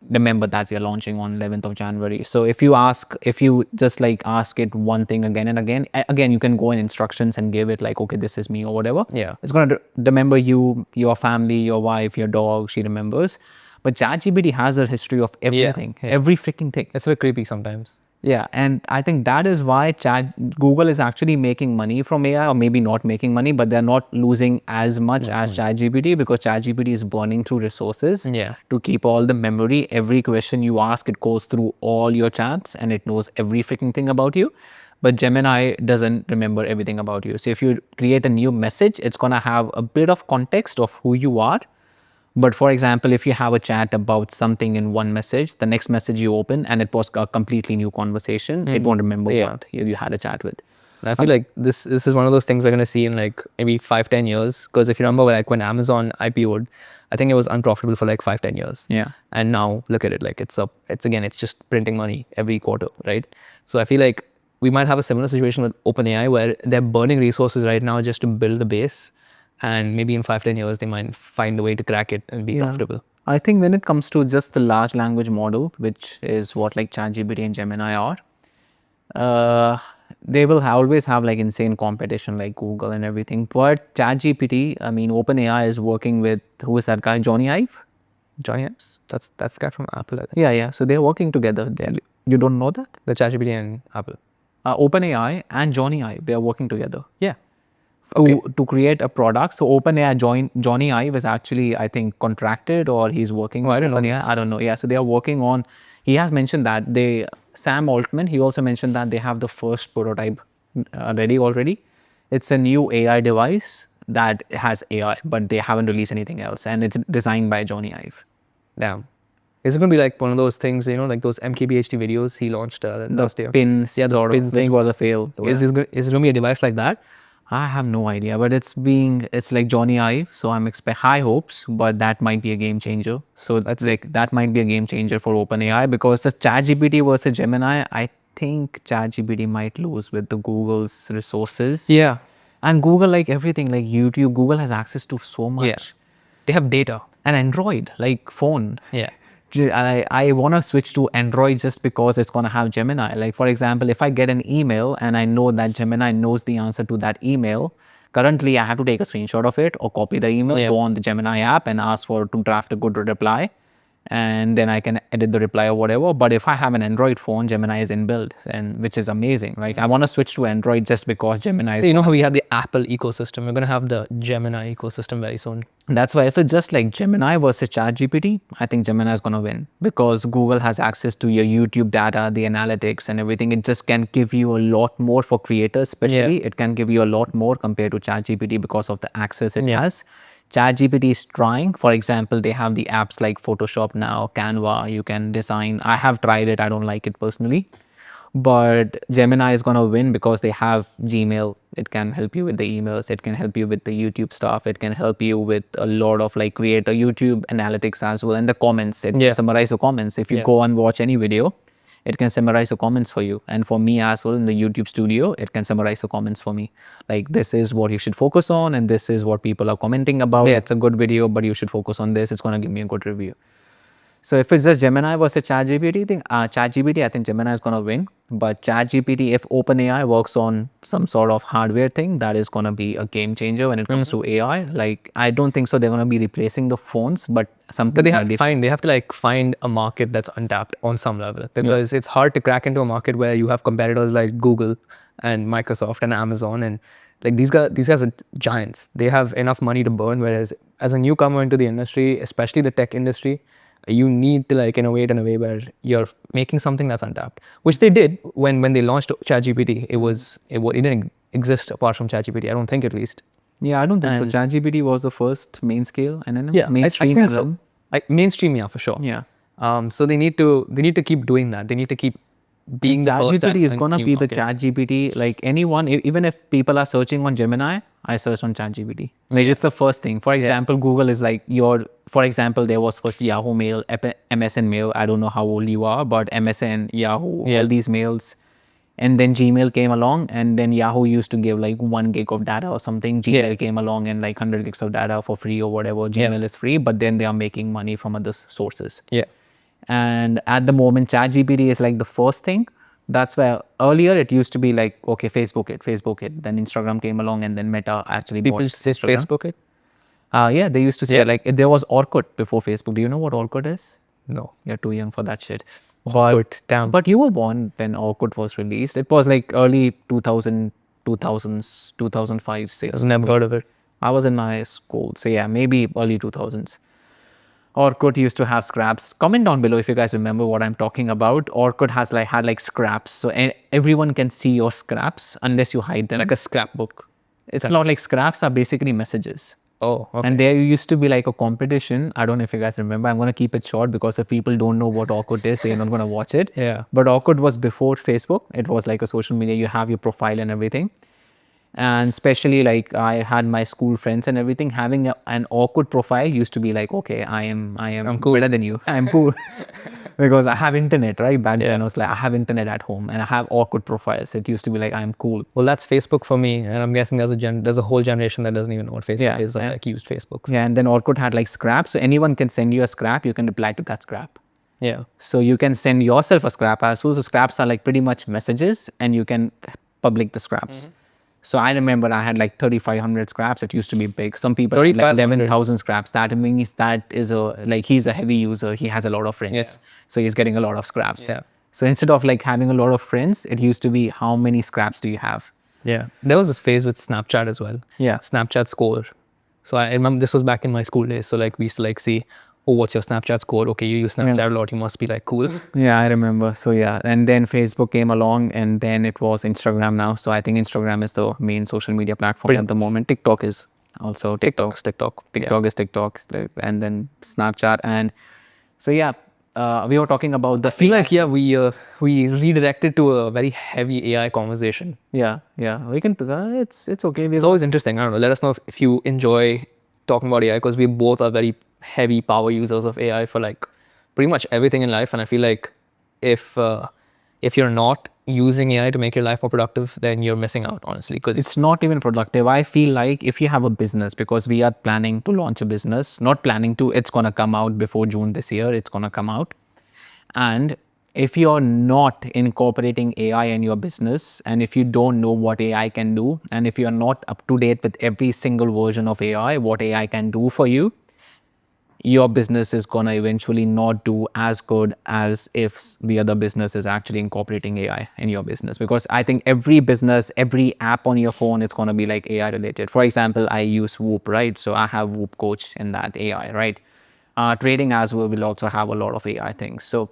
[SPEAKER 2] remember that we are launching on 11th of January. So if you just like ask it one thing again and again, you can go in instructions and give it like, okay, this is me or whatever.
[SPEAKER 1] Yeah.
[SPEAKER 2] It's going to remember you, your family, your wife, your dog, she remembers. But ChatGPT has a history of everything, every freaking thing.
[SPEAKER 1] It's a bit creepy sometimes.
[SPEAKER 2] Yeah, and I think that is why Google is actually making money from AI, or maybe not making money, but they're not losing as much as ChatGPT, because ChatGPT is burning through resources
[SPEAKER 1] Yeah.
[SPEAKER 2] to keep all the memory. Every question you ask, it goes through all your chats and it knows every freaking thing about you. But Gemini doesn't remember everything about you. So if you create a new message, it's gonna have a bit of context of who you are. But for example, if you have a chat about something in one message, the next message you open and it was a completely new conversation, it won't remember
[SPEAKER 1] Yeah.
[SPEAKER 2] what you had a chat with.
[SPEAKER 1] And I feel like this is one of those things we're gonna see in like maybe 5-10 years. Because if you remember, like when Amazon IPO'd, I think it was unprofitable for like 5-10 years.
[SPEAKER 2] Yeah.
[SPEAKER 1] And now look at it, like it's up. It's again, it's just printing money every quarter, right? So I feel like we might have a similar situation with OpenAI where they're burning resources right now just to build the base, and maybe in 5-10 years they might find a way to crack it and be profitable.
[SPEAKER 2] I think when it comes to just the large language model, which is what like ChatGPT and Gemini are, they will always have like insane competition like Google and everything. But ChatGPT, I mean, OpenAI is working with, who is that guy, Johnny Ive?
[SPEAKER 1] Johnny Ives, that's the guy from Apple, I think.
[SPEAKER 2] Yeah. So they're working together. You don't know that?
[SPEAKER 1] The ChatGPT and Apple.
[SPEAKER 2] OpenAI and Johnny Ive, they are working together
[SPEAKER 1] Yeah.
[SPEAKER 2] to create a product. So OpenAI, Johnny Ive is actually, I think, contracted, or he's working
[SPEAKER 1] Oh, I
[SPEAKER 2] with
[SPEAKER 1] didn't know
[SPEAKER 2] OpenAI.
[SPEAKER 1] this.
[SPEAKER 2] I don't know. Yeah, so they are working on. He has mentioned that Sam Altman. He also mentioned that they have the first prototype ready already. It's a new AI device that has AI, but they haven't released anything else, and it's designed by Johnny Ive.
[SPEAKER 1] Damn. Is it going to be like one of those things, like those MKBHD videos he launched last year?
[SPEAKER 2] Pins,
[SPEAKER 1] Yeah, the
[SPEAKER 2] sort of,
[SPEAKER 1] pin
[SPEAKER 2] which
[SPEAKER 1] thing.
[SPEAKER 2] was a fail.
[SPEAKER 1] Is it going to be a device like that?
[SPEAKER 2] I have no idea, but it's like Johnny Ive, so I'm expect high hopes, but that might be a game changer. So
[SPEAKER 1] That's
[SPEAKER 2] like that might be a game changer for OpenAI, because the ChatGPT versus Gemini, I think ChatGPT might lose with the Google's resources.
[SPEAKER 1] Yeah.
[SPEAKER 2] And Google, like everything, like YouTube, Google has access to so much.
[SPEAKER 1] Yeah. They have data.
[SPEAKER 2] And Android, like phone.
[SPEAKER 1] Yeah.
[SPEAKER 2] I want to switch to Android just because it's going to have Gemini. Like, for example, if I get an email and I know that Gemini knows the answer to that email, currently I have to take a screenshot of it or copy the email,
[SPEAKER 1] Yeah.
[SPEAKER 2] go on the Gemini app and ask to draft a good reply. And then I can edit the reply or whatever. But if I have an Android phone, Gemini is inbuilt, and which is amazing. Like, I want to switch to Android just because Gemini is.
[SPEAKER 1] So you know how we have the Apple ecosystem? We're going to have the Gemini ecosystem very soon.
[SPEAKER 2] That's why if it's just like Gemini versus ChatGPT, I think Gemini is going to win, because Google has access to your YouTube data, the analytics and everything. It just can give you a lot more for creators, especially.
[SPEAKER 1] Yeah.
[SPEAKER 2] It can give you a lot more compared to ChatGPT because of the access it has. ChatGPT is trying. For example, they have the apps like Photoshop now, Canva. You can design. I have tried it. I don't like it personally. But Gemini is going to win because they have Gmail. It can help you with the emails. It can help you with the YouTube stuff. It can help you with a lot of like create a YouTube analytics as well. And the comments, it can summarize the comments. If you go and watch any video, it can summarize the comments for you. And for me as well, in the YouTube studio, it can summarize the comments for me. Like, this is what you should focus on, and this is what people are commenting about. It's a good video, but you should focus on this. It's going to give me a good review. So if it's just Gemini versus ChatGPT, I think Gemini is going to win. But ChatGPT, if OpenAI works on some sort of hardware thing, that is going to be a game changer when it comes to AI. Like, I don't think so they're going to be replacing the phones, but something.
[SPEAKER 1] But they have to like find a market that's untapped on some level, because it's hard to crack into a market where you have competitors like Google and Microsoft and Amazon, and like these guys are giants. They have enough money to burn, whereas as a newcomer into the industry, especially the tech industry, you need to like innovate in a way where you're making something that's untapped, which they did when they launched ChatGPT. It didn't exist apart from ChatGPT, I don't think, at least.
[SPEAKER 2] Yeah, I don't think so. ChatGPT was the first main scale, and then mainstream.
[SPEAKER 1] I think so. Like mainstream, yeah, for sure.
[SPEAKER 2] Yeah.
[SPEAKER 1] So they need to keep doing that. They need to keep being the first.
[SPEAKER 2] ChatGPT is gonna be the ChatGPT. Like anyone, even if people are searching on Gemini, I search on ChatGPT. Like, it's the first thing. For example, Google is like for example, there was first Yahoo Mail, MSN Mail. I don't know how old you are, but MSN, Yahoo, all these mails. And then Gmail came along, and then Yahoo used to give like 1 gig of data or something. Gmail came along and like 100 gigs of data for free or whatever. Gmail is free, but then they are making money from other sources.
[SPEAKER 1] Yeah.
[SPEAKER 2] And at the moment, ChatGPT is like the first thing. That's where earlier it used to be like, okay, Facebook it. Then Instagram came along, and then Meta actually
[SPEAKER 1] People
[SPEAKER 2] bought
[SPEAKER 1] say
[SPEAKER 2] Instagram.
[SPEAKER 1] Facebook it?
[SPEAKER 2] Yeah, they used to say like there was Orkut before Facebook. Do you know what Orkut is?
[SPEAKER 1] No.
[SPEAKER 2] You're too young for that shit.
[SPEAKER 1] Orkut, damn.
[SPEAKER 2] But you were born when Orkut was released. It was like early 2000, 2000s, 2005, 6.
[SPEAKER 1] I've never heard of it.
[SPEAKER 2] I was in my school. So yeah, maybe early 2000s. Orkut used to have scraps. Comment down below if you guys remember what I'm talking about. Orkut has like had like scraps, so everyone can see your scraps unless you hide them.
[SPEAKER 1] Like a scrapbook.
[SPEAKER 2] It's not like scraps are basically messages.
[SPEAKER 1] Oh, okay.
[SPEAKER 2] And there used to be like a competition. I don't know if you guys remember. I'm gonna keep it short because if people don't know what Orkut is, they're not gonna watch it.
[SPEAKER 1] Yeah.
[SPEAKER 2] But Orkut was before Facebook. It was like a social media. You have your profile and everything. And especially like I had my school friends and everything. Having an Orkut profile used to be like, okay, I'm
[SPEAKER 1] cool.
[SPEAKER 2] better than you. I'm cool. Because I have internet, right? Back then I was like, I have internet at home and I have Orkut profiles. It used to be like, I'm cool.
[SPEAKER 1] Well, that's Facebook for me, and I'm guessing there's a whole generation that doesn't even know what Facebook is.
[SPEAKER 2] Yeah.
[SPEAKER 1] Like used Facebook.
[SPEAKER 2] Yeah, and then Orkut had like scraps. So anyone can send you a scrap. You can reply to that scrap.
[SPEAKER 1] Yeah.
[SPEAKER 2] So you can send yourself a scrap as well. So scraps are like pretty much messages and you can public the scraps. So I remember I had like 3,500 scraps. It used to be big. Some people had like 11,000 scraps. That means that is he's a heavy user. He has a lot of friends.
[SPEAKER 1] Yeah.
[SPEAKER 2] So he's getting a lot of scraps.
[SPEAKER 1] Yeah.
[SPEAKER 2] So instead of like having a lot of friends, it used to be how many scraps do you have?
[SPEAKER 1] Yeah. There was this phase with Snapchat as well.
[SPEAKER 2] Yeah.
[SPEAKER 1] Snapchat score. So I remember this was back in my school days. So like we used to like see, oh, what's your Snapchat score? Okay, you use Snapchat a lot. You must be like cool.
[SPEAKER 2] Yeah, I remember. So yeah, and then Facebook came along, and then it was Instagram now. So I think Instagram is the main social media platform at the moment. TikTok is also TikTok is TikTok, and then Snapchat, and so yeah, we were talking about the.
[SPEAKER 1] I feel like we redirected to a very heavy AI conversation.
[SPEAKER 2] Yeah, we can. It's okay.
[SPEAKER 1] It's always interesting. I don't know. Let us know if you enjoy talking about AI, because we both are very heavy power users of AI for like pretty much everything in life. And I feel like if you're not using AI to make your life more productive, then you're missing out, honestly. Because
[SPEAKER 2] it's not even productive. I feel like if you have a business, because we are planning to launch a business, not planning to, it's gonna come out before June this year. It's gonna come out, and if you're not incorporating AI in your business, and if you don't know what AI can do, and if you're not up to date with every single version of AI, what AI can do for you, your business is gonna eventually not do as good as if the other business is actually incorporating AI in your business. Because I think every business, every app on your phone is gonna be like AI related. For example, I use Whoop, right? So I have Whoop Coach in that AI, right? Trading as well will also have a lot of AI things. So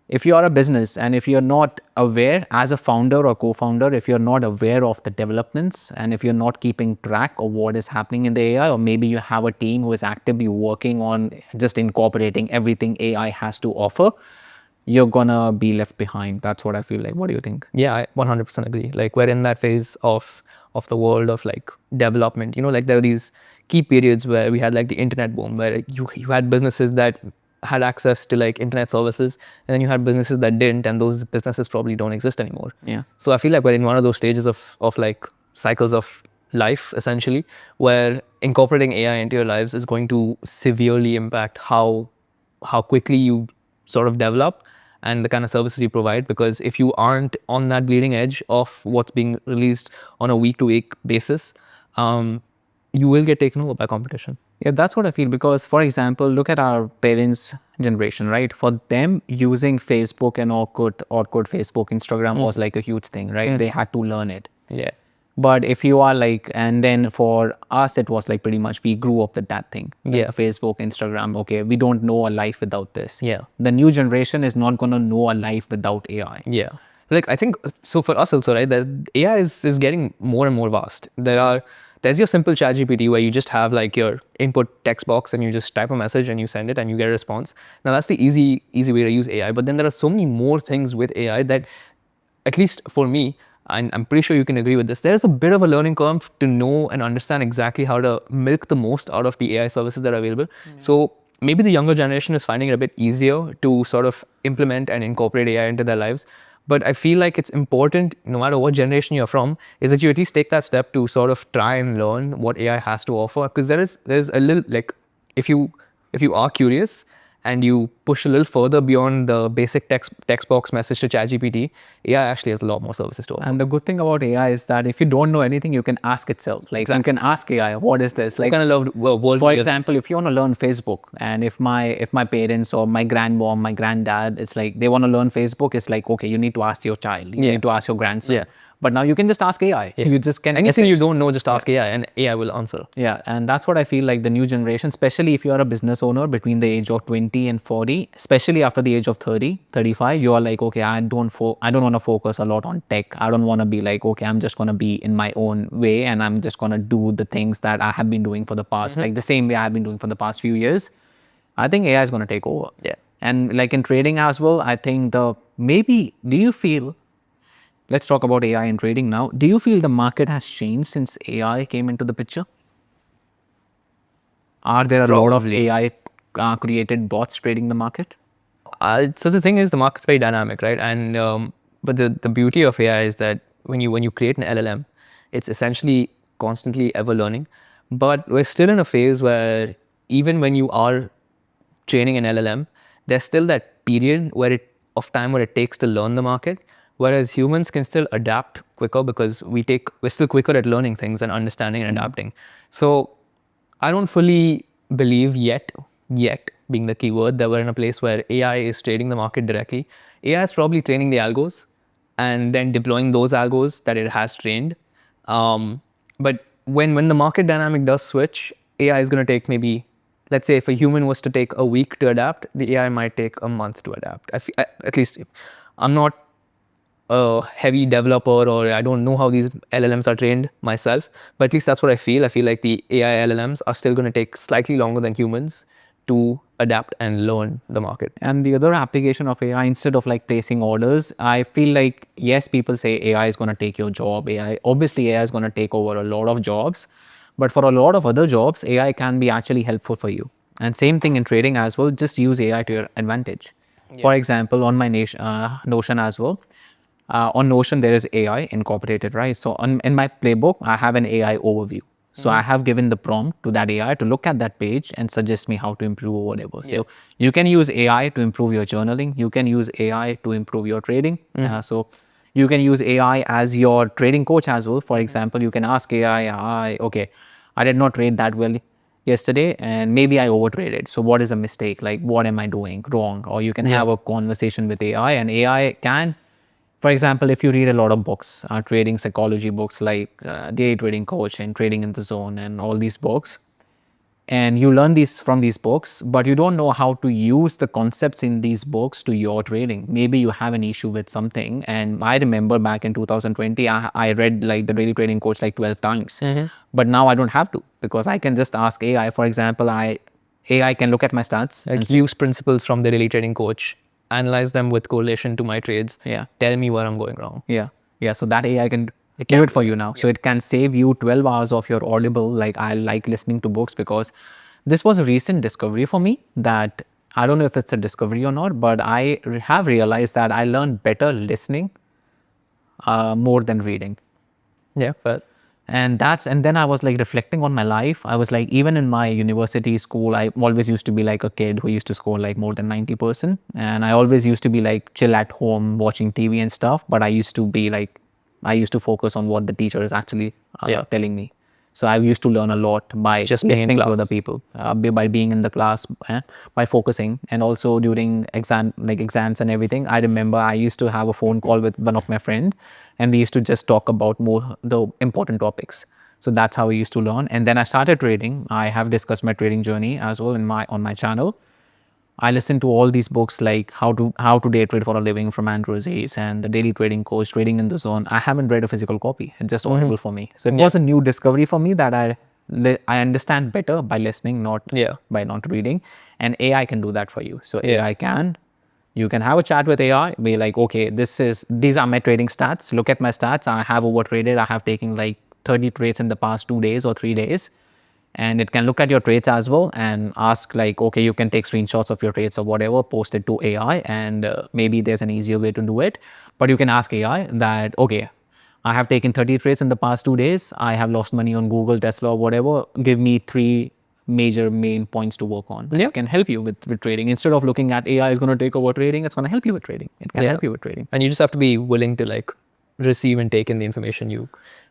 [SPEAKER 2] if you are a business and if you're not aware as a founder or co-founder, if you're not aware of the developments and if you're not keeping track of what is happening in the AI, or maybe you have a team who is actively working on just incorporating everything AI has to offer, you're gonna be left behind. That's what I feel like. What do you think?
[SPEAKER 1] yeah, I 100% agree. Like we're in that phase of the world of like development. You know, like there are these key periods where we had like the internet boom, where you had businesses that had access to like internet services, and then you had businesses that didn't, and those businesses probably don't exist anymore.
[SPEAKER 2] Yeah.
[SPEAKER 1] So I feel like we're in one of those stages of like cycles of life, essentially, where incorporating AI into your lives is going to severely impact how quickly you sort of develop and the kind of services you provide. Because if you aren't on that bleeding edge of what's being released on a week-to-week basis, you will get taken over by competition.
[SPEAKER 2] Yeah, that's what I feel. Because, for example, look at our parents' generation, right? For them, using Facebook and Orkut, Facebook, Instagram was like a huge thing, right? They had to learn it.
[SPEAKER 1] Yeah.
[SPEAKER 2] But if you are like, and then for us, it was like pretty much we grew up with that thing. Like
[SPEAKER 1] Yeah.
[SPEAKER 2] Facebook, Instagram. Okay, we don't know a life without this.
[SPEAKER 1] Yeah.
[SPEAKER 2] The new generation is not going to know a life without AI.
[SPEAKER 1] Yeah. Like I think so for us also, right? That AI is getting more and more vast. There's your simple ChatGPT where you just have like your input text box and you just type a message and you send it and you get a response. Now that's the easy way to use AI. But then there are so many more things with AI that, at least for me, and I'm pretty sure you can agree with this, there's a bit of a learning curve to know and understand exactly how to milk the most out of the AI services that are available. So maybe the younger generation is finding it a bit easier to sort of implement and incorporate AI into their lives. But I feel like it's important, no matter what generation you're from, is that you at least take that step to sort of try and learn what AI has to offer. Because there's a little, like, if you are curious and you push a little further beyond the basic text box message to ChatGPT, AI actually has a lot more services to offer.
[SPEAKER 2] And the good thing about AI is that if you don't know anything, you can ask itself. Like you can ask AI, what is this? Like,
[SPEAKER 1] kind of world
[SPEAKER 2] for example, if you want to learn Facebook, and if my parents or my grandmom, my granddad, it's like they want to learn Facebook, it's like, okay, you need to ask your child, you need to ask your grandson.
[SPEAKER 1] Yeah.
[SPEAKER 2] But now you can just ask AI. You just can
[SPEAKER 1] anything you don't know, just ask AI, and AI will answer.
[SPEAKER 2] Yeah, and that's what I feel like the new generation, especially if you are a business owner between the age of 20 and 40, especially after the age of 30, 35, you are like, okay, I don't want to focus a lot on tech. I don't want to be like, okay, I'm just going to be in my own way and I'm just going to do the things that I have been doing for the past, like the same way I've been doing for the past few years. I think AI is going to take over.
[SPEAKER 1] Yeah.
[SPEAKER 2] And like in trading as well, I think do you feel, let's talk about AI in trading now. Do you feel the market has changed since AI came into the picture? Are there a lot of AI created bots trading the market?
[SPEAKER 1] So the thing is, the market's very dynamic, right? And but the beauty of AI is that when you create an LLM, it's essentially constantly ever learning. But we're still in a phase where even when you are training an LLM, there's still that period of time where it takes to learn the market. Whereas humans can still adapt quicker because we're still quicker at learning things and understanding and adapting. So I don't fully believe yet being the key word, that we're in a place where AI is trading the market directly. AI is probably training the algos and then deploying those algos that it has trained. But when the market dynamic does switch, AI is going to take maybe, let's say if a human was to take a week to adapt, the AI might take a month to adapt. At least I'm not a heavy developer, or I don't know how these LLMs are trained myself, but at least that's what I feel. I feel like the AI LLMs are still going to take slightly longer than humans to adapt and learn the market.
[SPEAKER 2] And the other application of AI, instead of like placing orders, I feel like, yes, people say AI is going to take your job. Obviously AI is going to take over a lot of jobs, but for a lot of other jobs, AI can be actually helpful for you. And same thing in trading as well, just use AI to your advantage. For example, on my Notion as well, on Notion, there is AI incorporated, right? So in my playbook, I have an AI overview. So I have given the prompt to that AI to look at that page and suggest me how to improve or whatever. So you can use AI to improve your journaling. You can use AI to improve your trading. So you can use AI as your trading coach as well. For example, you can ask AI, okay, I did not trade that well yesterday and maybe I overtraded. So what is a mistake? Like, what am I doing wrong? Or you can have a conversation with AI, and AI can, for example, if you read a lot of books, trading psychology books like Day Trading Coach and Trading in the Zone and all these books, and you learn these from these books, but you don't know how to use the concepts in these books to your trading. Maybe you have an issue with something. And I remember back in 2020, I read like the Daily Trading Coach like 12 times. But now I don't have to, because I can just ask AI. For example, AI can look at my stats
[SPEAKER 1] and use principles from the Daily Trading Coach, analyze them with correlation to my trades, tell me where I'm going wrong.
[SPEAKER 2] Yeah, so that AI can do it for you now. So it can save you 12 hours of your Audible. Like, I like listening to books because this was a recent discovery for me, that I don't know if it's a discovery or not, but I have realized that I learn better listening more than reading.
[SPEAKER 1] Yeah, but
[SPEAKER 2] And then I was like reflecting on my life. I was like, even in my university school, I always used to be like a kid who used to score like more than 90%. And I always used to be like chill at home watching TV and stuff. But I used to focus on what the teacher is actually telling me. So I used to learn a lot by
[SPEAKER 1] Just being in
[SPEAKER 2] listening to
[SPEAKER 1] class.
[SPEAKER 2] other people, by being in the class, by focusing, and also during exams and everything. I remember I used to have a phone call with one of my friend, and we used to just talk about more the important topics. So that's how I used to learn. And then I started trading. I have discussed my trading journey as well on my channel. I listened to all these books like how to day trade for a living from Andrew Aziz and the Daily Trading Coach, Trading in the Zone. I haven't read a physical copy. It's just audible for me. So it was a new discovery for me that I understand better by listening, not by not reading. And AI can do that for you. So you can have a chat with AI, be like, okay, these are my trading stats. Look at my stats. I have over traded. I have taken like 30 trades in the past 2 days or 3 days. And it can look at your trades as well and ask like, okay, you can take screenshots of your trades or whatever, post it to AI, and maybe there's an easier way to do it. But you can ask AI that, okay, I have taken 30 trades in the past 2 days. I have lost money on Google, Tesla, or whatever. Give me three main points to work on.
[SPEAKER 1] Yeah.
[SPEAKER 2] It can help you with trading. Instead of looking at AI is going to take over trading, it's going to help you with trading. It can help you with trading.
[SPEAKER 1] And you just have to be willing to like receive and take in the information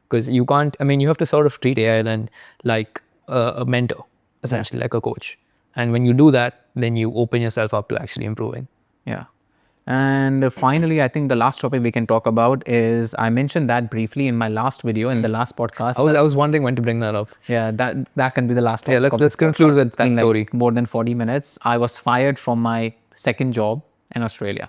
[SPEAKER 1] because you can't, I mean, you have to sort of treat AI then like a mentor, essentially, like a coach. And when you do that, then you open yourself up to actually improving.
[SPEAKER 2] Yeah. And finally, I think the last topic we can talk about is, I mentioned that briefly in my last video, in the last podcast.
[SPEAKER 1] I was wondering when to bring that up.
[SPEAKER 2] Yeah, that can be the last topic.
[SPEAKER 1] Yeah, let's conclude with that story.
[SPEAKER 2] Like more than 40 minutes. I was fired from my second job in Australia.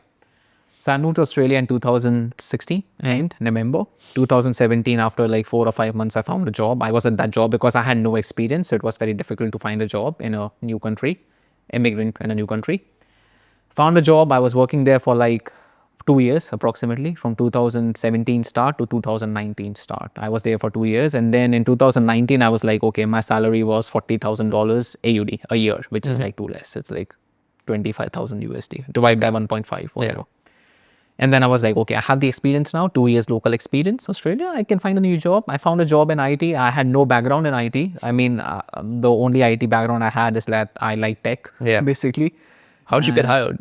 [SPEAKER 2] So I moved to Australia in 2016 and November 2017. After like 4 or 5 months, I found a job. I was at that job because I had no experience. So it was very difficult to find a job in a new country, immigrant in a new country. Found a job. I was working there for like 2 years approximately, from 2017 start to 2019 start. I was there for 2 years. And then in 2019, I was like, okay, my salary was $40,000 AUD a year, which is like too less. It's like 25,000 USD divided by 1.5, whatever. And then I was like, okay, I have the experience now, 2 years local experience, Australia. I can find a new job. I found a job in IT. I had no background in IT. I mean, the only IT background I had is that I like tech, basically.
[SPEAKER 1] How did you get hired?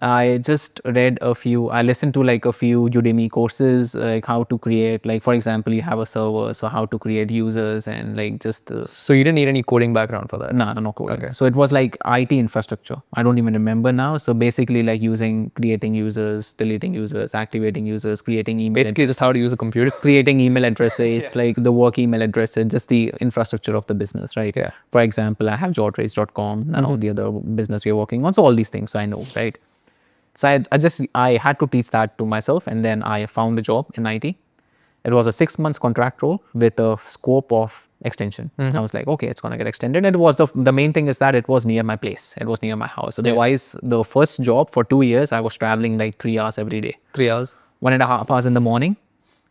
[SPEAKER 2] I just read I listened to like a few Udemy courses, like how to create, like for example, you have a server, so how to create users and like just.
[SPEAKER 1] So you didn't need any coding background for that?
[SPEAKER 2] No coding. Okay. So it was like IT infrastructure. I don't even remember now. So basically like creating users, deleting users, activating users, creating email.
[SPEAKER 1] Basically just how to use a computer.
[SPEAKER 2] Creating email addresses, like the work email addresses, just the infrastructure of the business, right?
[SPEAKER 1] Yeah.
[SPEAKER 2] For example, I have jawtrace.com and all the other business we're working on. So all these things, so I know, right? So I had to teach that to myself, and then I found a job in IT. It was a 6 months contract role with a scope of extension. I was like, okay, it's gonna get extended. And it was the main thing is that it was near my place. It was near my house. Otherwise, the first job for 2 years, I was traveling like 3 hours every day.
[SPEAKER 1] 3 hours?
[SPEAKER 2] 1.5 hours in the morning,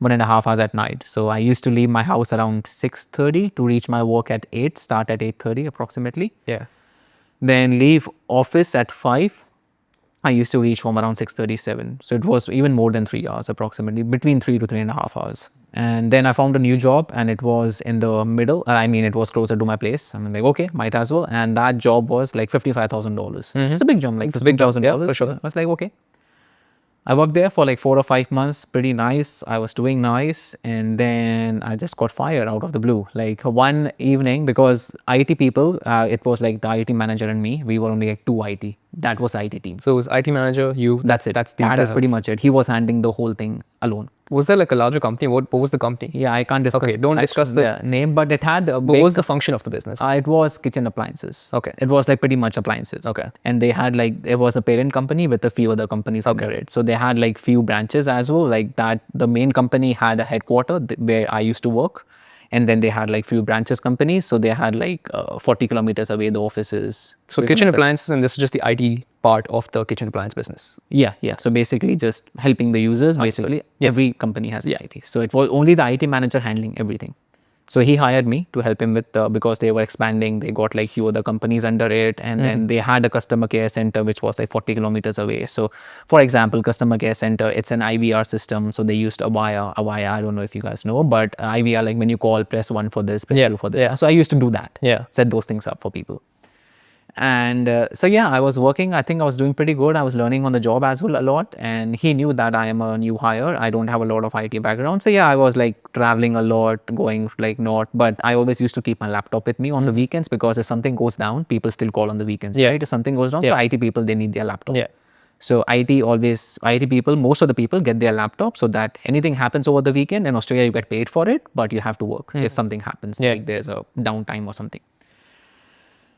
[SPEAKER 2] 1.5 hours at night. So I used to leave my house around 6:30 to reach my work at 8, start at 8:30 approximately.
[SPEAKER 1] Yeah.
[SPEAKER 2] Then leave office at 5. I used to reach home around 6:37. So it was even more than 3 hours approximately, between 3 to 3.5 hours. And then I found a new job, and it was in the middle. I mean, it was closer to my place. I'm like, okay, might as well. And that job was like $55,000. It's a big jump, like $55,000.
[SPEAKER 1] Yeah, for sure.
[SPEAKER 2] I was like, okay. I worked there for like 4 or 5 months, pretty nice. I was doing nice, and then I just got fired out of the blue. Like one evening, because IT people, it was like the IT manager and me. We were only like 2 IT. That was the IT team.
[SPEAKER 1] So it was IT manager, you.
[SPEAKER 2] That's it. That is pretty much it. He was handling the whole thing alone.
[SPEAKER 1] Was there like a larger company? What was the company?
[SPEAKER 2] Yeah, I can't discuss.
[SPEAKER 1] Okay, don't discuss the
[SPEAKER 2] name, but it had.
[SPEAKER 1] What was the function of the business?
[SPEAKER 2] It was kitchen appliances.
[SPEAKER 1] Okay.
[SPEAKER 2] It was like pretty much appliances.
[SPEAKER 1] Okay.
[SPEAKER 2] And they had like, it was a parent company with a few other companies under it. So they had like few branches as well. Like that, the main company had a headquarter where I used to work. And then they had like few branches companies. So they had like 40 kilometers away, the offices.
[SPEAKER 1] So kitchen appliances, and this is just the IT part of the kitchen appliance business.
[SPEAKER 2] Yeah. So basically just helping the users, basically. Every company has the IT. So it was only the IT manager handling everything. So he hired me to help him with, because they were expanding, they got like few other companies under it, and then they had a customer care center which was like 40 kilometers away. So for example, customer care center, it's an IVR system. So they used Avaya, I don't know if you guys know, but IVR, like when you call, press 1 for this, press 2 for this. Yeah. So I used to do that.
[SPEAKER 1] Yeah.
[SPEAKER 2] Set those things up for people. And so yeah, I was working. I think I was doing pretty good. I was learning on the job as well a lot. And he knew that I am a new hire. I don't have a lot of IT background. So yeah, I was like traveling a lot, going like north. But I always used to keep my laptop with me on the weekends, because if something goes down, people still call on the weekends.
[SPEAKER 1] Yeah.
[SPEAKER 2] Right? If something goes down, so IT people, they need their laptop.
[SPEAKER 1] Yeah.
[SPEAKER 2] So IT people, most of the people get their laptop, so that anything happens over the weekend in Australia, you get paid for it, but you have to work if something happens. Like there's a downtime or something.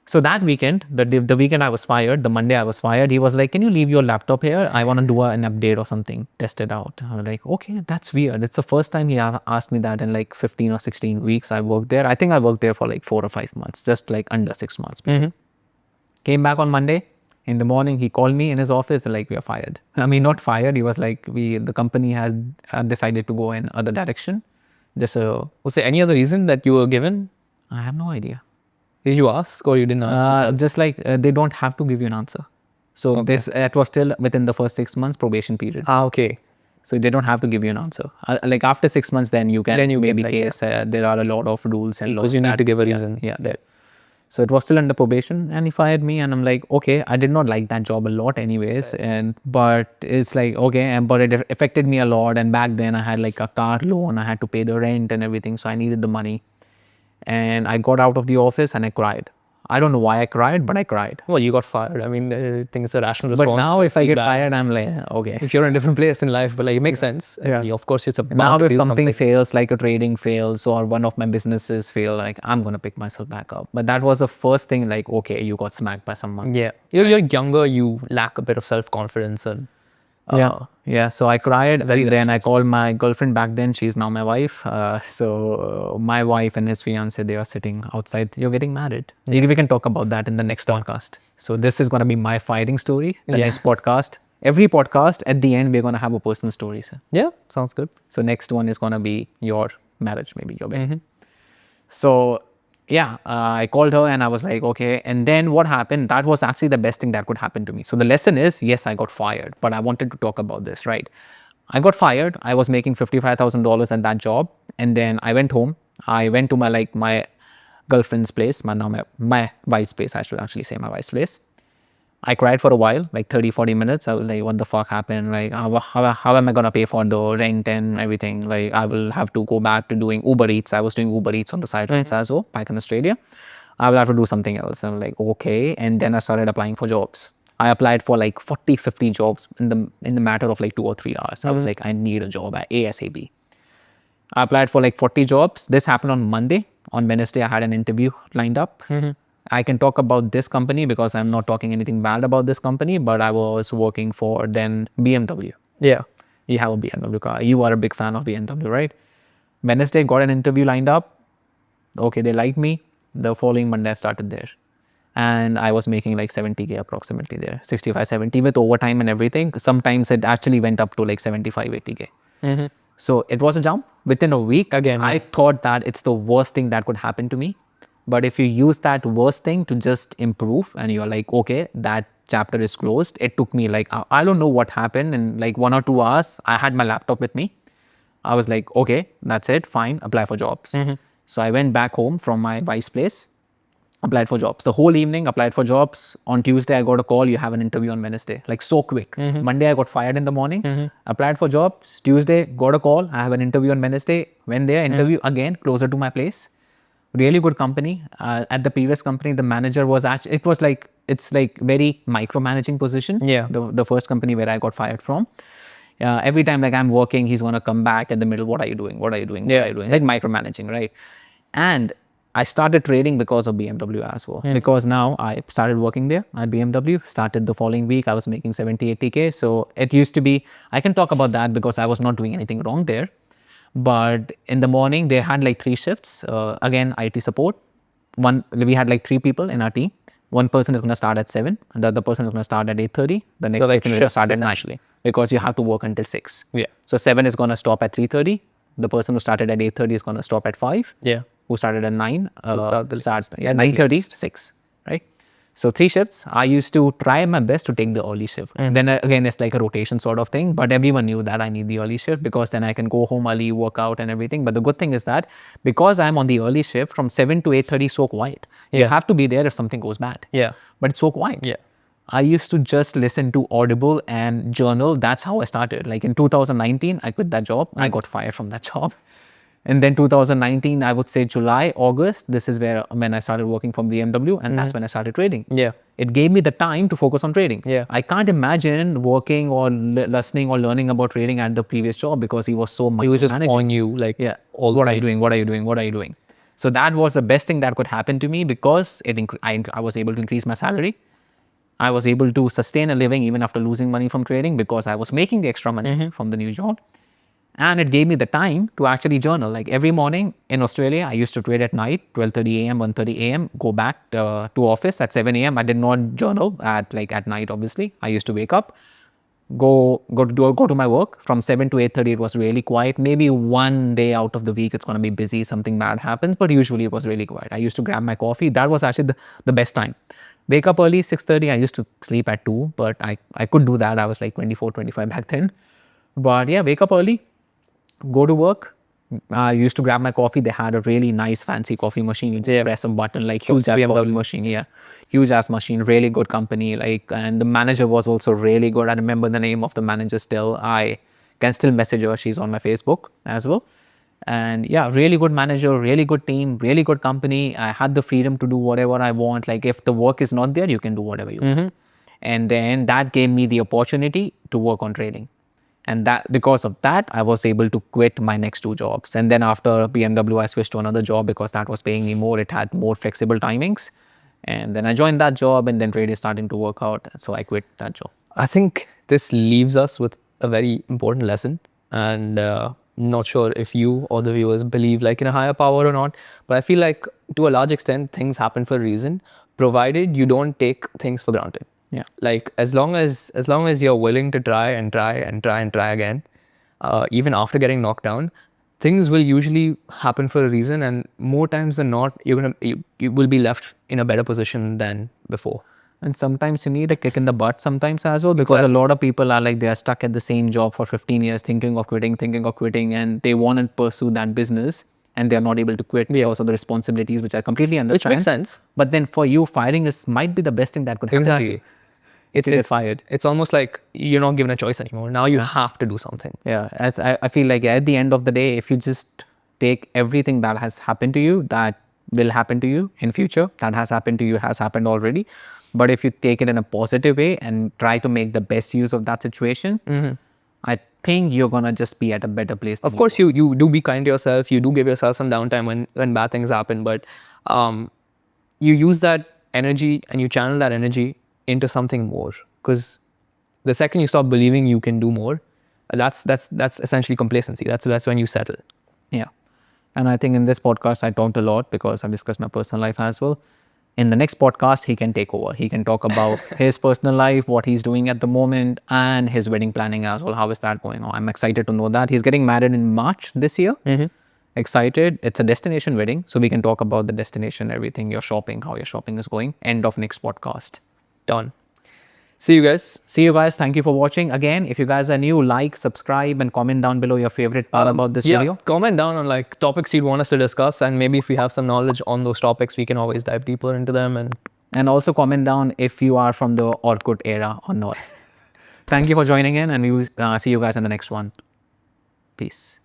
[SPEAKER 2] So that weekend, the weekend I was fired, the Monday I was fired, he was like, can you leave your laptop here? I want to do an update or something, test it out. I was like, okay, that's weird. It's the first time he asked me that in like 15 or 16 weeks I worked there. I think I worked there for like 4 or 5 months, just like under 6 months. Came back on Monday. In the morning, he called me in his office and like, we are fired. I mean, not fired. He was like, the company has decided to go in other direction. Was
[SPEAKER 1] there any other reason that you were given?
[SPEAKER 2] I have no idea.
[SPEAKER 1] Did you ask, or you didn't ask?
[SPEAKER 2] Just like they don't have to give you an answer. So it was still within the first 6 months probation period.
[SPEAKER 1] Okay.
[SPEAKER 2] So they don't have to give you an answer. Like after 6 months, then you can maybe
[SPEAKER 1] like,
[SPEAKER 2] case. There are a lot of rules and laws.
[SPEAKER 1] Because you need to give a reason.
[SPEAKER 2] Yeah. So it was still under probation, and he fired me, and I'm like, okay, I did not like that job a lot, anyways, but it's like, okay, but it affected me a lot. And back then I had like a car loan, I had to pay the rent and everything, so I needed the money. And I got out of the office and I cried. I don't know why I cried, but I cried.
[SPEAKER 1] Well, you got fired. I mean, I think it's a rational
[SPEAKER 2] But
[SPEAKER 1] response.
[SPEAKER 2] now
[SPEAKER 1] to
[SPEAKER 2] if I
[SPEAKER 1] feel
[SPEAKER 2] get
[SPEAKER 1] bad.
[SPEAKER 2] fired, I'm like, okay.
[SPEAKER 1] If you're in a different place in life, but like it makes sense.
[SPEAKER 2] Yeah.
[SPEAKER 1] Of course, it's a
[SPEAKER 2] Now
[SPEAKER 1] to
[SPEAKER 2] if
[SPEAKER 1] feel
[SPEAKER 2] something fails, like a trading fails or one of my businesses fail, like I'm gonna pick myself back up. But that was the first thing, like, okay, you got smacked by someone.
[SPEAKER 1] Yeah, you're younger. You lack a bit of self confidence and
[SPEAKER 2] Yeah. So I cried. Then I called my girlfriend back then. She's now my wife. So my wife and his fiance, they are sitting outside. You're getting married. We can talk about that in the next podcast. So this is gonna be my fighting story. The next podcast. Every podcast at the end, we're gonna have a personal story. Sir.
[SPEAKER 1] Yeah, sounds good.
[SPEAKER 2] So next one is gonna be your marriage, maybe your wedding. So yeah, I called her and I was like, okay. And then what happened? That was actually the best thing that could happen to me. So the lesson is, yes, I got fired, but I wanted to talk about this, right? I got fired. I was making $55,000 at that job, and then I went home. I went to my girlfriend's place, my wife's place. I should actually say my wife's place. I cried for a while, like 30, 40 minutes. I was like, what the fuck happened? Like, how am I going to pay for the rent and everything? Like, I will have to go back to doing Uber Eats. I was doing Uber Eats on the side as well, back in Australia. I will have to do something else. I'm like, okay. And then I started applying for jobs. I applied for like 40, 50 jobs in the matter of like 2 or 3 hours. I was like, I need a job at ASAP. I applied for like 40 jobs. This happened on Monday. On Wednesday, I had an interview lined up. I can talk about this company because I'm not talking anything bad about this company, but I was working for then BMW.
[SPEAKER 1] Yeah.
[SPEAKER 2] You have a BMW car. You are a big fan of BMW, right? Wednesday, got an interview lined up. Okay, they liked me. The following Monday, I started there. And I was making like 70K approximately there, 65, 70 with overtime and everything. Sometimes it actually went up to like 75, 80K. So it was a jump within a week.
[SPEAKER 1] Again,
[SPEAKER 2] I thought that it's the worst thing that could happen to me. But if you use that worst thing to just improve and you're like, okay, that chapter is closed. It took me like, I don't know what happened. In like 1 or 2 hours, I had my laptop with me. I was like, okay, that's it. Fine. Apply for jobs. So I went back home from my wife's place, applied for jobs. The whole evening, applied for jobs. On Tuesday, I got a call. You have an interview on Wednesday. Like so quick. Monday, I got fired in the morning. Applied for jobs. Tuesday, got a call. I have an interview on Wednesday. Went there, interview again, closer to my place. Really good company. At the previous company, the manager was actually, it's like very micromanaging position.
[SPEAKER 1] Yeah.
[SPEAKER 2] The first company where I got fired from. Every time like I'm working, he's gonna come back in the middle. What are you doing? What are you doing? What are you doing? Like micromanaging, right? And I started trading because of BMW as well. Because now I started working there at BMW. Started the following week, I was making 70, 80K. So it used to be, I can talk about that because I was not doing anything wrong there. But in the morning, they had like 3 shifts. Again, IT support. We had like 3 people in our team. One person is going to start at 7, and the other person is going to start at 8:30. The next person is going to start at 9 because you have to work until 6.
[SPEAKER 1] Yeah.
[SPEAKER 2] So 7 is going to stop at 3:30. The person who started at 8:30 is going to stop at 5.
[SPEAKER 1] Yeah.
[SPEAKER 2] Who started at 9?
[SPEAKER 1] start
[SPEAKER 2] 9:30, 6, right? So 3 shifts. I used to try my best to take the early shift. Then again, it's like a rotation sort of thing. But everyone knew that I need the early shift because then I can go home early, work out and everything. But the good thing is that because I'm on the early shift from 7 to 8:30, so quiet. You have to be there if something goes bad.
[SPEAKER 1] Yeah.
[SPEAKER 2] But it's so quiet.
[SPEAKER 1] Yeah.
[SPEAKER 2] I used to just listen to Audible and journal. That's how I started. Like in 2019, I quit that job. I got fired from that job. And then 2019, I would say July, August, this is when I started working from BMW, and that's when I started trading.
[SPEAKER 1] Yeah.
[SPEAKER 2] It gave me the time to focus on trading.
[SPEAKER 1] Yeah.
[SPEAKER 2] I can't imagine working or listening or learning about trading at the previous job because he was so
[SPEAKER 1] He was just
[SPEAKER 2] micromanaging.
[SPEAKER 1] on you like,
[SPEAKER 2] Yeah.
[SPEAKER 1] all
[SPEAKER 2] What
[SPEAKER 1] the
[SPEAKER 2] are you doing? What are you doing? What are you doing? So that was the best thing that could happen to me because I was able to increase my salary. I was able to sustain a living even after losing money from trading because I was making the extra money from the new job. And it gave me the time to actually journal. Like every morning in Australia, I used to trade at night, 12:30 a.m., 1:30 a.m., go back to office at 7 a.m. I did not journal at night, obviously. I used to wake up, go to my work. From 7 to 8:30, it was really quiet. Maybe one day out of the week, it's going to be busy, something bad happens, but usually it was really quiet. I used to grab my coffee. That was actually the best time. Wake up early, 6:30. I used to sleep at 2, but I could do that. I was like 24, 25 back then. But yeah, wake up early, go to work, I used to grab my coffee. They had a really nice, fancy coffee machine. You just press a button, like huge ass coffee machine. Yeah, huge ass machine. Really good company. Like, and the manager was also really good. I remember the name of the manager still. I can still message her. She's on my Facebook as well. And yeah, really good manager, really good team, really good company. I had the freedom to do whatever I want. Like, if the work is not there, you can do whatever you want. And then that gave me the opportunity to work on trading. And that, because of that, I was able to quit my next two jobs. And then after BMW, I switched to another job because that was paying me more. It had more flexible timings. And then I joined that job, and then trade is starting to work out. So I quit that job.
[SPEAKER 1] I think this leaves us with a very important lesson, and not sure if you or the viewers believe like in a higher power or not, but I feel like to a large extent things happen for a reason, provided you don't take things for granted.
[SPEAKER 2] Yeah.
[SPEAKER 1] Like as long as you're willing to try and try and try and try again, even after getting knocked down, things will usually happen for a reason, and more times than not, you will be left in a better position than before.
[SPEAKER 2] And sometimes you need a kick in the butt sometimes as well, because a lot of people are like, they are stuck at the same job for 15 years thinking of quitting, and they want to pursue that business and they're not able to quit because of the responsibilities, which I completely understand.
[SPEAKER 1] Which makes sense.
[SPEAKER 2] But then for you, firing is might be the best thing that could happen to you.
[SPEAKER 1] Exactly. It's fired. It's almost like you're not given a choice anymore. Now you have to do something.
[SPEAKER 2] Yeah, as I feel like at the end of the day, if you just take everything that has happened to you, that will happen to you in future, that has happened to you, has happened already. But if you take it in a positive way and try to make the best use of that situation, I think you're gonna just be at a better place.
[SPEAKER 1] Of course, you do be kind to yourself. You do give yourself some downtime when bad things happen, but you use that energy and you channel that energy into something more. Because the second you stop believing you can do more, that's essentially complacency. That's when you settle.
[SPEAKER 2] Yeah. And I think in this podcast, I talked a lot because I discussed my personal life as well. In the next podcast, he can take over. He can talk about his personal life, what he's doing at the moment, and his wedding planning as well. How is that going on? I'm excited to know that. He's getting married in March this year. Excited. It's a destination wedding. So we can talk about the destination, everything, your shopping, how your shopping is going. End of next podcast.
[SPEAKER 1] Done. See you guys.
[SPEAKER 2] See you guys. Thank you for watching. Again, if you guys are new, like, subscribe, and comment down below your favorite part about this video.
[SPEAKER 1] Comment down on like topics you'd want us to discuss, and maybe if we have some knowledge on those topics, we can always dive deeper into them.
[SPEAKER 2] And also comment down if you are from the Orkut era or not. Thank you for joining in, and we will see you guys in the next one. Peace.